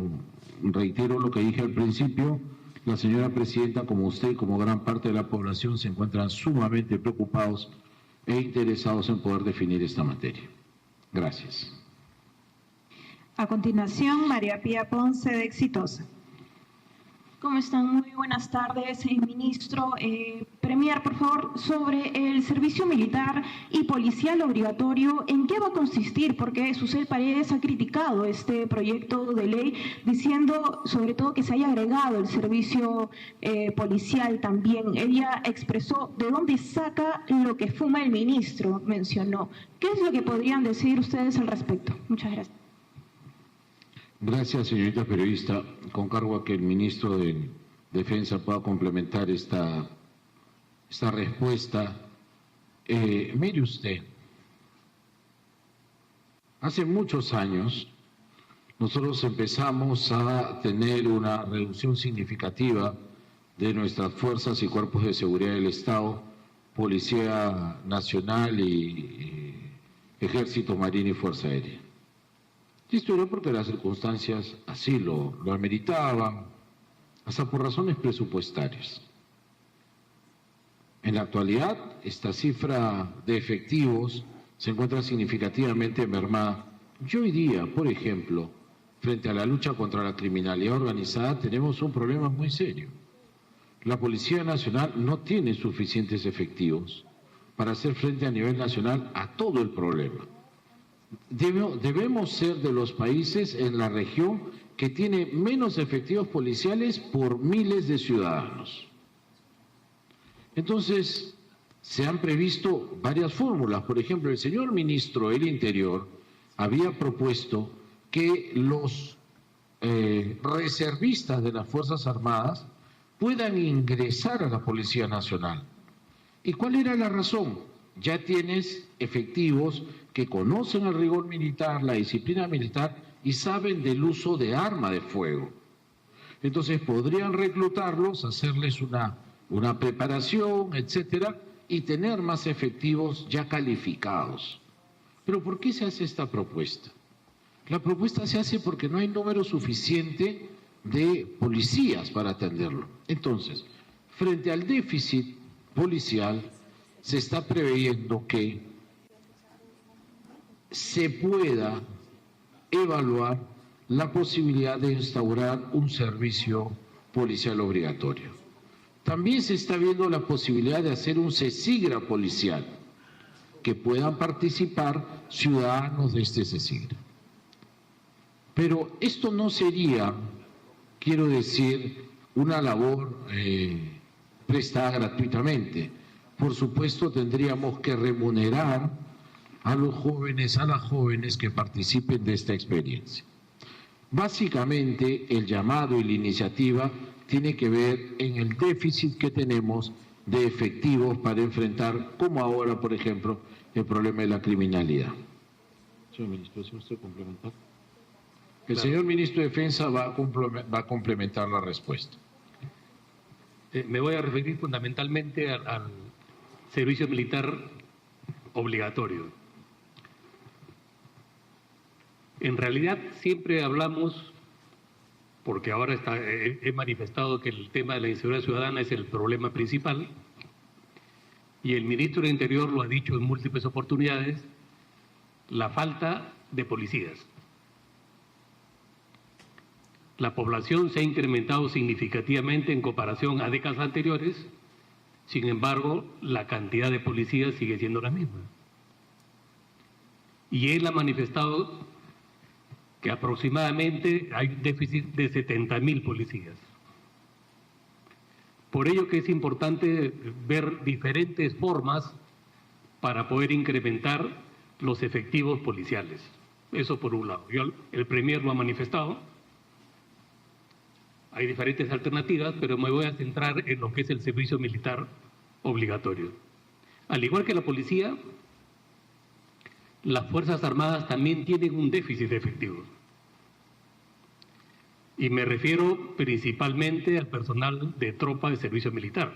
reitero lo que dije al principio, la señora Presidenta, como usted y como gran parte de la población, se encuentran sumamente preocupados e interesados en poder definir esta materia. Gracias. A continuación, María Pía Ponce, de Exitosa. ¿Cómo están? Muy buenas tardes, ministro. Premier, por favor, sobre el servicio militar y policial obligatorio, ¿en qué va a consistir? Porque Susel Paredes ha criticado este proyecto de ley, diciendo sobre todo que se haya agregado el servicio policial también. Ella expresó de dónde saca lo que fuma el ministro, mencionó. ¿Qué es lo que podrían decir ustedes al respecto? Muchas gracias. Gracias, señorita periodista. Con cargo a que el ministro de Defensa pueda complementar esta respuesta. Mire usted, hace muchos años nosotros empezamos a tener una reducción significativa de nuestras fuerzas y cuerpos de seguridad del Estado, Policía Nacional y Ejército, Marina y Fuerza Aérea. Esto era porque las circunstancias así lo ameritaban, hasta por razones presupuestarias. En la actualidad, esta cifra de efectivos se encuentra significativamente mermada. Y hoy día, por ejemplo, frente a la lucha contra la criminalidad organizada, tenemos un problema muy serio. La Policía Nacional no tiene suficientes efectivos para hacer frente a nivel nacional a todo el problema. Debemos ser de los países en la región que tiene menos efectivos policiales por miles de ciudadanos. Entonces, se han previsto varias fórmulas. Por ejemplo, el señor ministro del Interior había propuesto que los reservistas de las Fuerzas Armadas puedan ingresar a la Policía Nacional. ¿Y cuál era la razón? Ya tienes efectivos que conocen el rigor militar, la disciplina militar y saben del uso de arma de fuego. Entonces podrían reclutarlos, hacerles una preparación, etcétera, y tener más efectivos ya calificados. ¿Pero por qué se hace esta propuesta? La propuesta se hace porque no hay número suficiente de policías para atenderlo. Entonces, frente al déficit policial, se está preveyendo que se pueda evaluar la posibilidad de instaurar un servicio policial obligatorio. También se está viendo la posibilidad de hacer un CECIGRA policial, que puedan participar ciudadanos de este CECIGRA. Pero esto no sería, quiero decir, una labor prestada gratuitamente. Por supuesto, tendríamos que remunerar a los jóvenes, a las jóvenes que participen de esta experiencia. Básicamente, el llamado y la iniciativa tiene que ver en el déficit que tenemos de efectivos para enfrentar, como ahora, por ejemplo, el problema de la criminalidad. Señor ministro, ¿desea usted complementar? El señor ministro de Defensa va a complementar la respuesta. Me voy a referir fundamentalmente al servicio militar obligatorio. En realidad siempre hablamos, porque ahora he manifestado que el tema de la inseguridad ciudadana es el problema principal, y el ministro del Interior lo ha dicho en múltiples oportunidades, la falta de policías. La población se ha incrementado significativamente en comparación a décadas anteriores, sin embargo, la cantidad de policías sigue siendo la misma. Y él ha manifestado que aproximadamente hay un déficit de 70.000 policías. Por ello que es importante ver diferentes formas para poder incrementar los efectivos policiales. Eso por un lado. El Premier lo ha manifestado. Hay diferentes alternativas, pero me voy a centrar en lo que es el servicio militar obligatorio. Al igual que la policía, las Fuerzas Armadas también tienen un déficit de efectivos. Y me refiero principalmente al personal de tropa de servicio militar.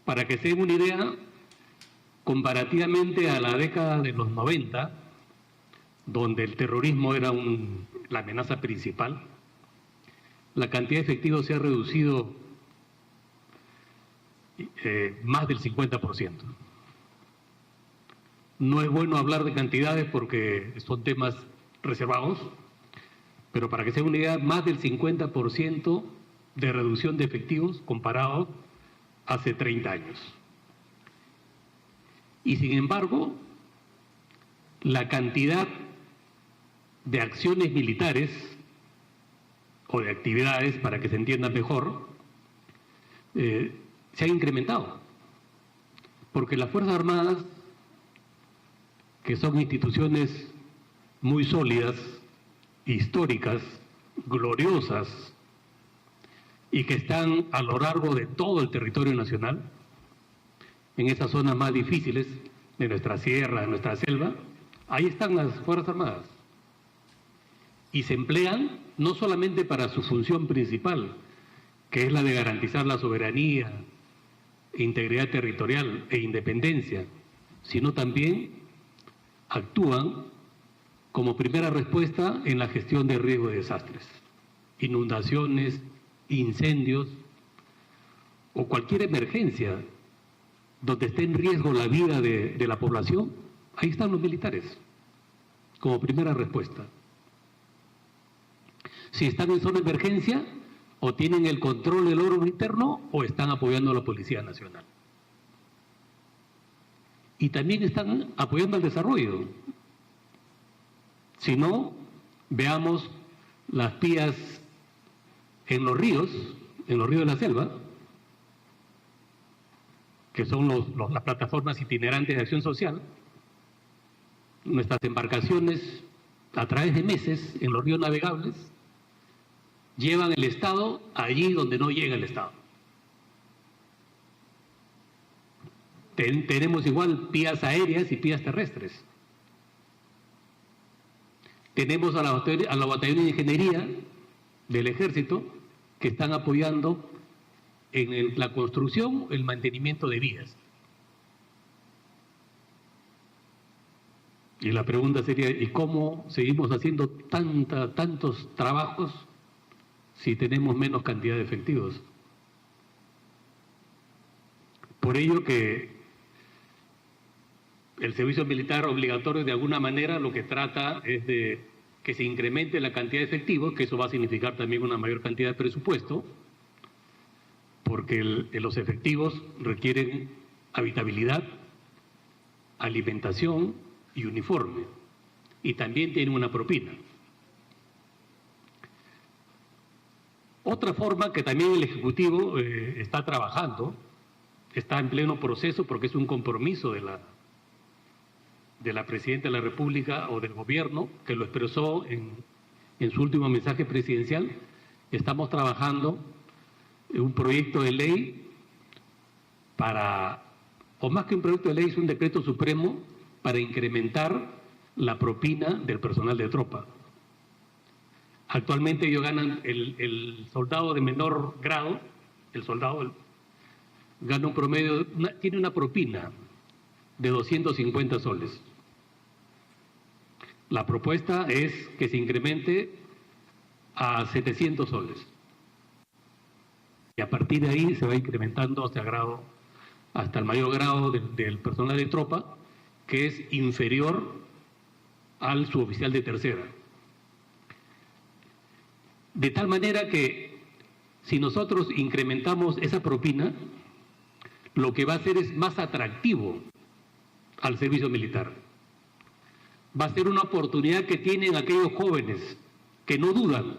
Para que se den una idea, comparativamente a la década de los 90, donde el terrorismo era la amenaza principal, la cantidad de efectivos se ha reducido más del 50%. No es bueno hablar de cantidades porque son temas reservados, pero para que se den una idea, más del 50% de reducción de efectivos comparado hace 30 años. Y sin embargo, la cantidad de acciones militares o de actividades, para que se entienda mejor, se ha incrementado. Porque las Fuerzas Armadas, que son instituciones muy sólidas, históricas, gloriosas, y que están a lo largo de todo el territorio nacional, en esas zonas más difíciles de nuestra sierra, de nuestra selva, ahí están las Fuerzas Armadas. Y se emplean no solamente para su función principal, que es la de garantizar la soberanía, integridad territorial e independencia, sino también actúan como primera respuesta en la gestión de riesgo de desastres, inundaciones, incendios o cualquier emergencia donde esté en riesgo la vida de la población. Ahí están los militares como primera respuesta. Si están en zona de emergencia, o tienen el control del orden interno o están apoyando a la Policía Nacional. Y también están apoyando al desarrollo. Si no, veamos las pías en los ríos de la selva, que son las plataformas itinerantes de acción social. Nuestras embarcaciones, a través de meses, en los ríos navegables, llevan el Estado allí donde no llega el Estado. Tenemos igual vías aéreas y vías terrestres. Tenemos a la batallón de ingeniería del Ejército que están apoyando en la construcción, el mantenimiento de vías. Y la pregunta sería, ¿y cómo seguimos haciendo tantos trabajos si tenemos menos cantidad de efectivos? Por ello que el servicio militar obligatorio de alguna manera lo que trata es de que se incremente la cantidad de efectivos, que eso va a significar también una mayor cantidad de presupuesto, porque los efectivos requieren habitabilidad, alimentación y uniforme, y también tienen una propina. Otra forma que también el Ejecutivo está trabajando, está en pleno proceso porque es un compromiso de la Presidenta de la República o del Gobierno, que lo expresó en su último mensaje presidencial. Estamos trabajando en un proyecto de ley o más que un proyecto de ley, es un decreto supremo para incrementar la propina del personal de tropa. Actualmente ellos ganan, el soldado de menor grado, el soldado gana un promedio, tiene una propina de 250 soles. La propuesta es que se incremente a 700 soles. Y a partir de ahí se va incrementando hasta el mayor grado del personal de tropa, que es inferior al suboficial de tercera. De tal manera que si nosotros incrementamos esa propina, lo que va a hacer es más atractivo al servicio militar. Va a ser una oportunidad que tienen aquellos jóvenes que no dudan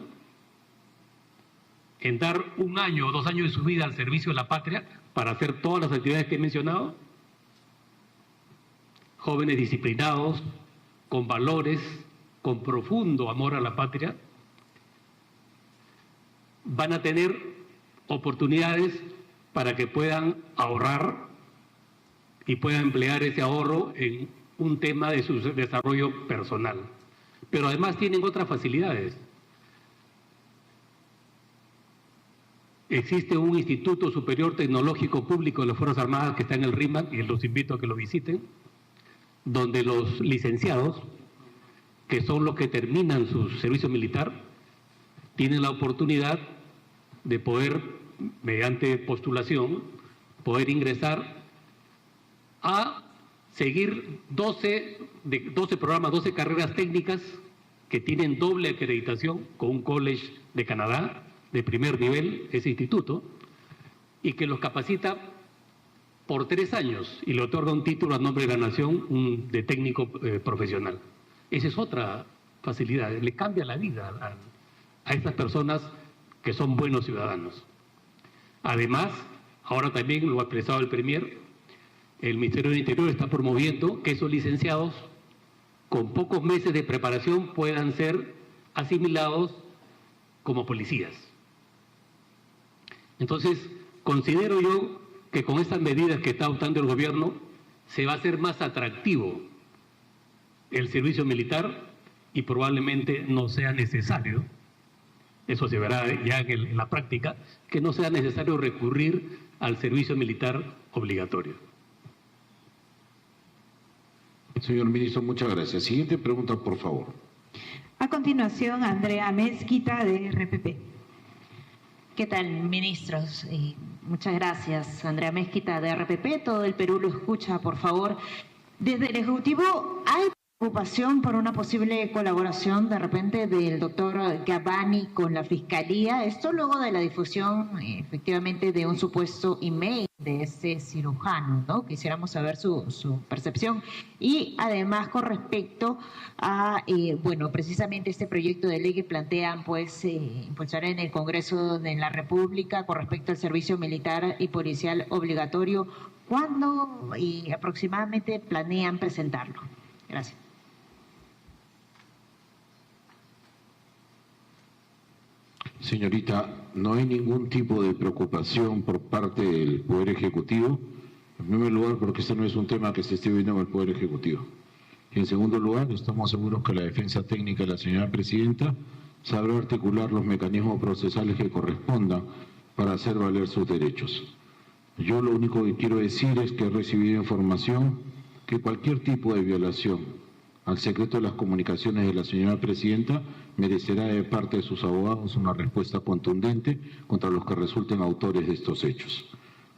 en dar 1 año o 2 años de su vida al servicio de la patria para hacer todas las actividades que he mencionado. Jóvenes disciplinados, con valores, con profundo amor a la patria, van a tener oportunidades para que puedan ahorrar y puedan emplear ese ahorro en un tema de su desarrollo personal. Pero además tienen otras facilidades. Existe un Instituto Superior Tecnológico Público de las Fuerzas Armadas que está en el RIMAC, y los invito a que lo visiten, donde los licenciados, que son los que terminan su servicio militar, tienen la oportunidad de poder, mediante postulación, poder ingresar a seguir 12 programas, 12 carreras técnicas que tienen doble acreditación con un college de Canadá, de primer nivel, ese instituto, y que los capacita por 3 años y le otorga un título a nombre de la nación de técnico profesional. Esa es otra facilidad, le cambia la vida a estas personas que son buenos ciudadanos. Además, ahora también lo ha expresado el Premier, el Ministerio del Interior está promoviendo que esos licenciados con pocos meses de preparación puedan ser asimilados como policías. Entonces, considero yo que con estas medidas que está adoptando el gobierno se va a hacer más atractivo el servicio militar y probablemente no sea necesario, eso se verá ya en la práctica, que no sea necesario recurrir al servicio militar obligatorio. Señor ministro, muchas gracias. Siguiente pregunta, por favor. A continuación, Andrea Mezquita, de RPP. ¿Qué tal, ministros? Muchas gracias. Andrea Mezquita, de RPP. Todo el Perú lo escucha, por favor. Desde el Ejecutivo, ¿hay preocupación por una posible colaboración de repente del doctor Gavani con la Fiscalía? Esto luego de la difusión, efectivamente, de un supuesto email de este cirujano, ¿no? Quisiéramos saber su percepción. Y además, con respecto a, bueno, precisamente este proyecto de ley que plantean, pues, impulsar en el Congreso de la República con respecto al servicio militar y policial obligatorio, ¿cuándo aproximadamente planean presentarlo? Gracias. Señorita, no hay ningún tipo de preocupación por parte del Poder Ejecutivo. En primer lugar, porque este no es un tema que se esté viendo en el Poder Ejecutivo. Y en segundo lugar, estamos seguros que la defensa técnica de la señora Presidenta sabrá articular los mecanismos procesales que correspondan para hacer valer sus derechos. Yo lo único que quiero decir es que he recibido información que cualquier tipo de violación al secreto de las comunicaciones de la señora Presidenta merecerá de parte de sus abogados una respuesta contundente contra los que resulten autores de estos hechos.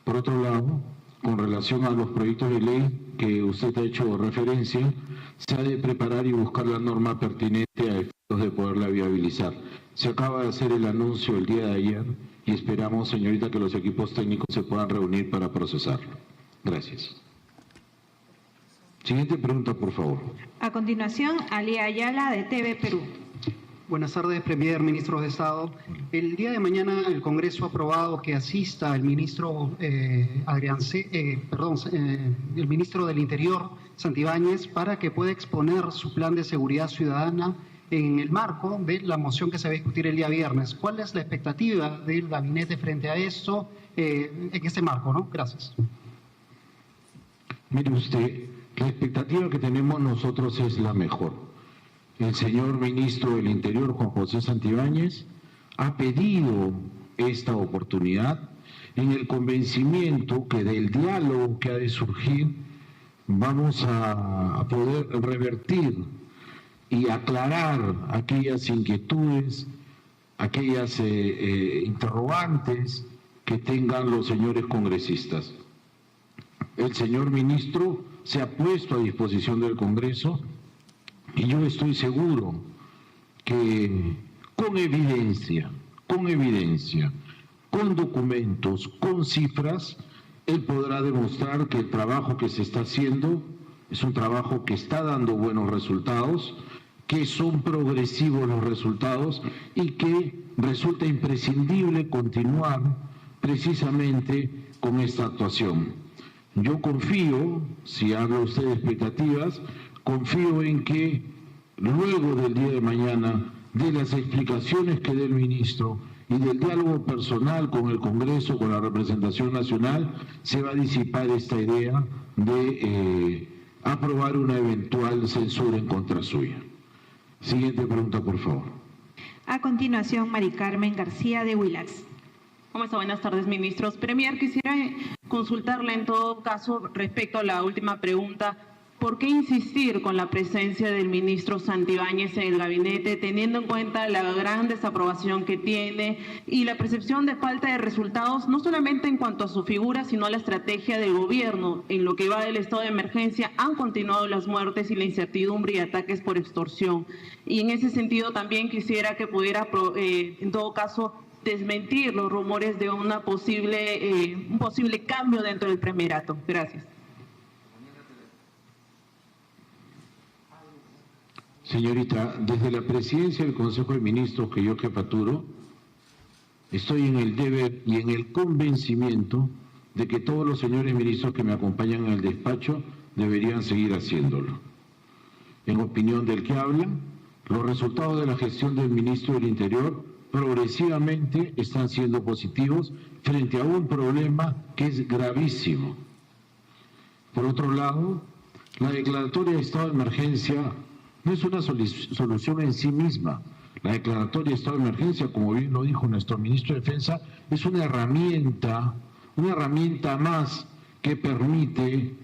Por otro lado, con relación a los proyectos de ley que usted ha hecho referencia, se ha de preparar y buscar la norma pertinente a efectos de poderla viabilizar. Se acaba de hacer el anuncio el día de ayer y esperamos, señorita, que los equipos técnicos se puedan reunir para procesarlo. Gracias. Siguiente pregunta, por favor. A continuación, Ali Ayala, de TV Perú. Buenas tardes, Premier, ministros de Estado. El día de mañana el Congreso ha aprobado que asista el ministro el ministro del Interior, Santibáñez, para que pueda exponer su plan de seguridad ciudadana en el marco de la moción que se va a discutir el día viernes. ¿Cuál es la expectativa del gabinete frente a esto en este marco, ¿no? Gracias. Mire usted, la expectativa que tenemos nosotros es la mejor. El señor ministro del Interior, Juan José Santibáñez, ha pedido esta oportunidad en el convencimiento que del diálogo que ha de surgir vamos a poder revertir y aclarar aquellas inquietudes, aquellas interrogantes que tengan los señores congresistas. El señor ministro se ha puesto a disposición del Congreso y yo estoy seguro que con evidencia, con documentos, con cifras, él podrá demostrar que el trabajo que se está haciendo es un trabajo que está dando buenos resultados, que son progresivos los resultados y que resulta imprescindible continuar precisamente con esta actuación. Yo confío, si habla usted de expectativas, confío en que luego del día de mañana, de las explicaciones que dé el ministro y del diálogo personal con el Congreso, con la representación nacional, se va a disipar esta idea de aprobar una eventual censura en contra suya. Siguiente pregunta, por favor. A continuación, Mari Carmen García, de Willax. ¿Cómo está? Buenas tardes, ministros. Premier, quisiera consultarle en todo caso respecto a la última pregunta. ¿Por qué insistir con la presencia del ministro Santibáñez en el gabinete, teniendo en cuenta la gran desaprobación que tiene y la percepción de falta de resultados, no solamente en cuanto a su figura, sino a la estrategia del gobierno? En lo que va del estado de emergencia han continuado las muertes y la incertidumbre y ataques por extorsión. Y en ese sentido también quisiera que pudiera, en todo caso, desmentir los rumores de un posible cambio dentro del Premierato. Gracias. Señorita, desde la presidencia del Consejo de Ministros que yo jefaturo, estoy en el deber y en el convencimiento de que todos los señores ministros que me acompañan en el despacho deberían seguir haciéndolo. En opinión del que habla, los resultados de la gestión del ministro del Interior progresivamente están siendo positivos frente a un problema que es gravísimo. Por otro lado, la declaratoria de estado de emergencia no es una solución en sí misma. La declaratoria de estado de emergencia, como bien lo dijo nuestro ministro de Defensa, es una herramienta más que permite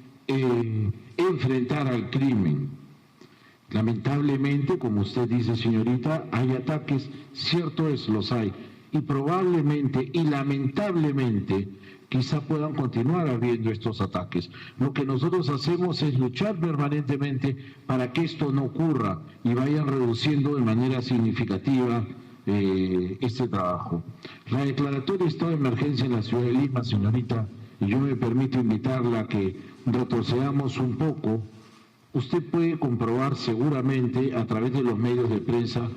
enfrentar al crimen. Lamentablemente, como usted dice, señorita, hay ataques, cierto es, los hay, y probablemente y lamentablemente quizá puedan continuar habiendo estos ataques. Lo que nosotros hacemos es luchar permanentemente para que esto no ocurra y vayan reduciendo de manera significativa este trabajo. La declaratoria de estado de emergencia en la ciudad de Lima, señorita, y yo me permito invitarla a que retrocedamos un poco. Usted puede comprobar seguramente a través de los medios de prensa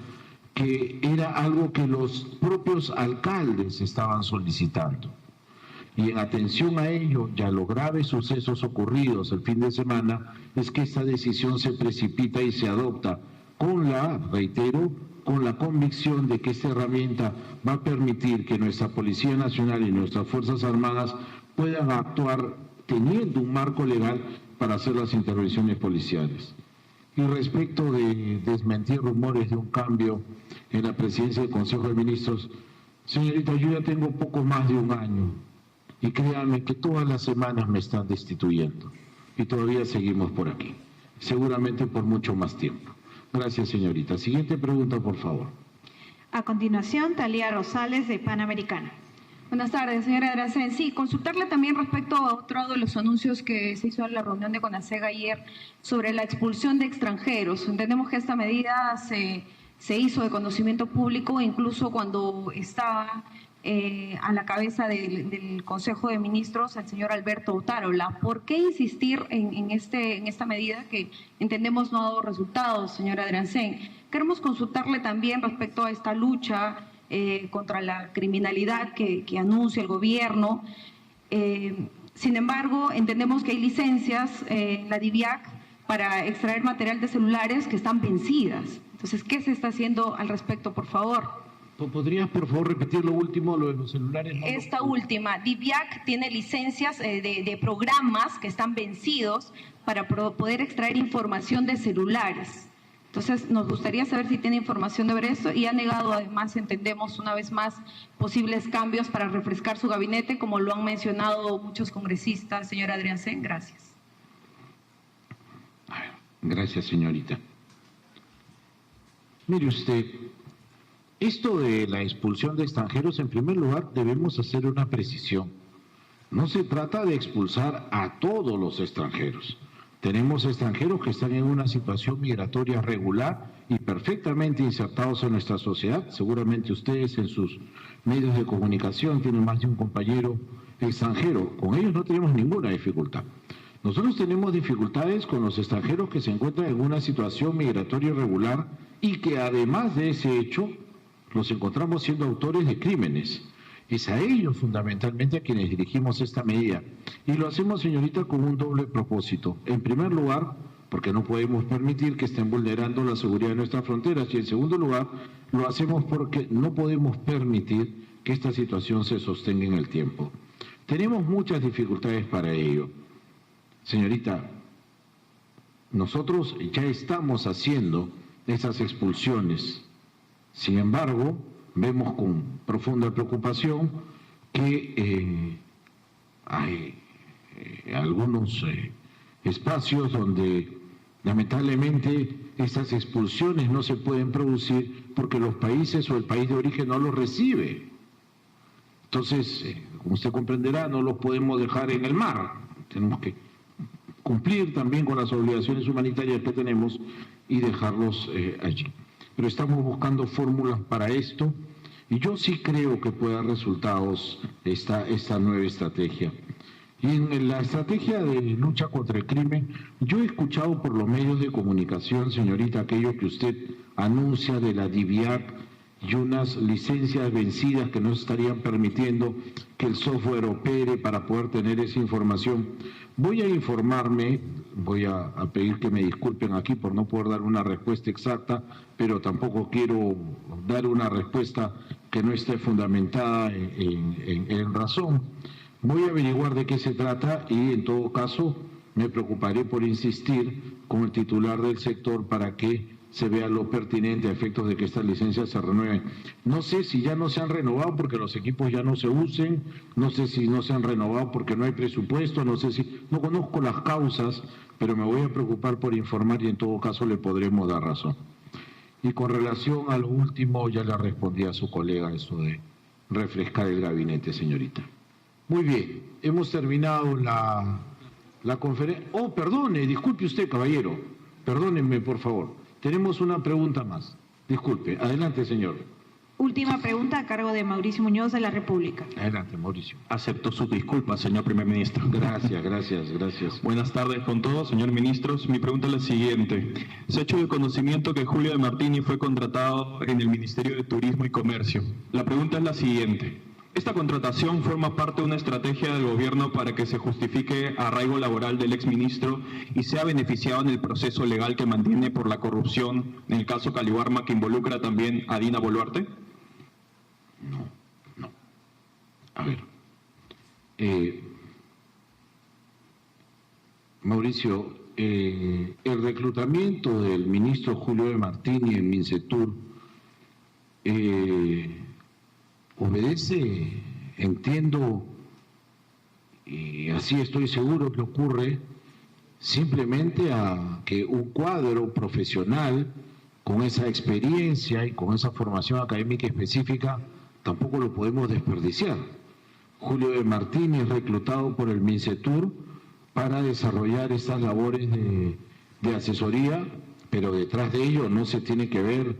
que era algo que los propios alcaldes estaban solicitando. Y en atención a ello y a los graves sucesos ocurridos el fin de semana, es que esta decisión se precipita y se adopta con la, reitero, con la convicción de que esta herramienta va a permitir que nuestra Policía Nacional y nuestras Fuerzas Armadas puedan actuar teniendo un marco legal para hacer las intervenciones policiales. Y respecto de desmentir rumores de un cambio en la presidencia del Consejo de Ministros, señorita, yo ya tengo poco más de un año y créanme que todas las semanas me están destituyendo y todavía seguimos por aquí, seguramente por mucho más tiempo. Gracias, señorita. Siguiente pregunta, por favor. A continuación, Talía Rosales, de Panamericana. Buenas tardes, señora Drazen. Sí, consultarle también respecto a otro de los anuncios que se hizo en la reunión de CONASEG ayer sobre la expulsión de extranjeros. Entendemos que esta medida se hizo de conocimiento público, incluso cuando estaba a la cabeza del Consejo de Ministros el señor Alberto Otárola. ¿Por qué insistir en esta medida que entendemos no ha dado resultados, señora Drazen? Queremos consultarle también respecto a esta lucha contra la criminalidad que anuncia el gobierno. Sin embargo, entendemos que hay licencias en la DIVIAC para extraer material de celulares que están vencidas. Entonces, ¿qué se está haciendo al respecto, por favor? ¿Podrías, por favor, repetir lo último, lo de los celulares? Esta última, DIVIAC tiene licencias de programas que están vencidos para poder extraer información de celulares. Entonces, nos gustaría saber si tiene información sobre eso y ha negado, además, entendemos una vez más, posibles cambios para refrescar su gabinete, como lo han mencionado muchos congresistas. Señora Drazen, gracias. Gracias, señorita. Mire usted, esto de la expulsión de extranjeros, en primer lugar, debemos hacer una precisión. No se trata de expulsar a todos los extranjeros. Tenemos extranjeros que están en una situación migratoria regular y perfectamente insertados en nuestra sociedad. Seguramente ustedes en sus medios de comunicación tienen más de un compañero extranjero. Con ellos no tenemos ninguna dificultad. Nosotros tenemos dificultades con los extranjeros que se encuentran en una situación migratoria irregular y que además de ese hecho los encontramos siendo autores de crímenes. Es a ellos fundamentalmente a quienes dirigimos esta medida. Y lo hacemos, señorita, con un doble propósito. En primer lugar, porque no podemos permitir que estén vulnerando la seguridad de nuestras fronteras. Y en segundo lugar, lo hacemos porque no podemos permitir que esta situación se sostenga en el tiempo. Tenemos muchas dificultades para ello. Señorita, nosotros ya estamos haciendo esas expulsiones. Sin embargo, vemos con profunda preocupación que hay algunos espacios donde lamentablemente estas expulsiones no se pueden producir porque los países o el país de origen no los recibe. Entonces, como usted comprenderá, no los podemos dejar en el mar. Tenemos que cumplir también con las obligaciones humanitarias que tenemos y dejarlos allí. Pero estamos buscando fórmulas para esto Y yo sí creo que puede dar resultados esta nueva estrategia. Y en la estrategia de lucha contra el crimen, yo he escuchado por los medios de comunicación, señorita, aquello que usted anuncia de la DIVIAC y unas licencias vencidas que no estarían permitiendo que el software opere para poder tener esa información. Voy a informarme, voy a pedir que me disculpen aquí por no poder dar una respuesta exacta, pero tampoco quiero dar una respuesta que no esté fundamentada en razón. Voy a averiguar de qué se trata y en todo caso me preocuparé por insistir con el titular del sector para que se vea lo pertinente a efectos de que estas licencias se renueven. No sé si ya no se han renovado porque los equipos ya no se usen, no sé si no se han renovado porque no hay presupuesto, no conozco las causas, pero me voy a preocupar por informar y en todo caso le podremos dar razón. Y con relación a lo último, ya le respondí a su colega eso de refrescar el gabinete, señorita. Muy bien, hemos terminado la conferencia. Oh, perdone, disculpe usted, caballero. Perdónenme, por favor. Tenemos una pregunta más. Disculpe. Adelante, señor. Última pregunta a cargo de Mauricio Muñoz de la República. Adelante, Mauricio. Acepto sus disculpas, señor primer ministro. Gracias. Buenas tardes con todos, señor ministros. Mi pregunta es la siguiente. Se ha hecho de conocimiento que Julio de Martini fue contratado en el Ministerio de Turismo y Comercio. La pregunta es la siguiente. ¿Esta contratación forma parte de una estrategia del gobierno para que se justifique arraigo laboral del exministro y sea beneficiado en el proceso legal que mantiene por la corrupción en el caso Caliwarma que involucra también a Dina Boluarte? No. A ver. Mauricio, el reclutamiento del ministro Julio de Martini en Mincetur obedece, entiendo, y así estoy seguro que ocurre, simplemente a que un cuadro profesional con esa experiencia y con esa formación académica específica tampoco lo podemos desperdiciar. Julio de Martini es reclutado por el Mincetur para desarrollar estas labores de asesoría, pero detrás de ello no se tiene que ver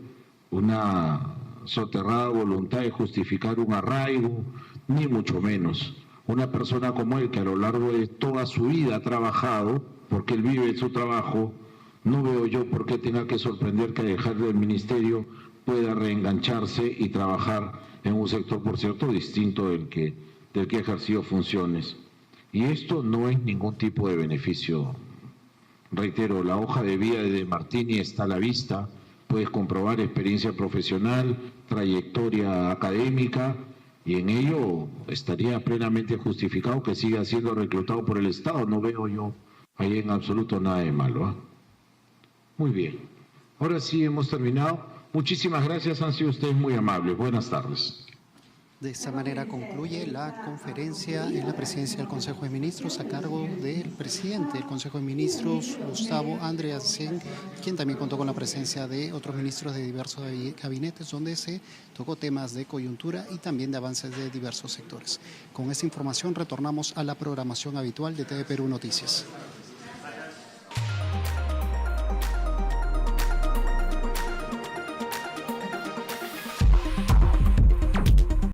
una soterrada voluntad de justificar un arraigo, ni mucho menos. Una persona como él, que a lo largo de toda su vida ha trabajado, porque él vive de su trabajo, no veo yo por qué tenga que sorprender que al dejar del ministerio pueda reengancharse y trabajar en un sector, por cierto, distinto del que ha ejercido funciones. Y esto no es ningún tipo de beneficio. Reitero, la hoja de vida de Martini está a la vista. Puedes comprobar experiencia profesional, trayectoria académica, y en ello estaría plenamente justificado que siga siendo reclutado por el Estado. No veo yo ahí en absoluto nada de malo. Muy bien. Ahora sí hemos terminado. Muchísimas gracias, han sido ustedes muy amables. Buenas tardes. De esta manera concluye la conferencia en la presidencia del Consejo de Ministros a cargo del presidente del Consejo de Ministros, Gustavo Andreasen, quien también contó con la presencia de otros ministros de diversos gabinetes, donde se tocó temas de coyuntura y también de avances de diversos sectores. Con esta información retornamos a la programación habitual de TV Perú Noticias.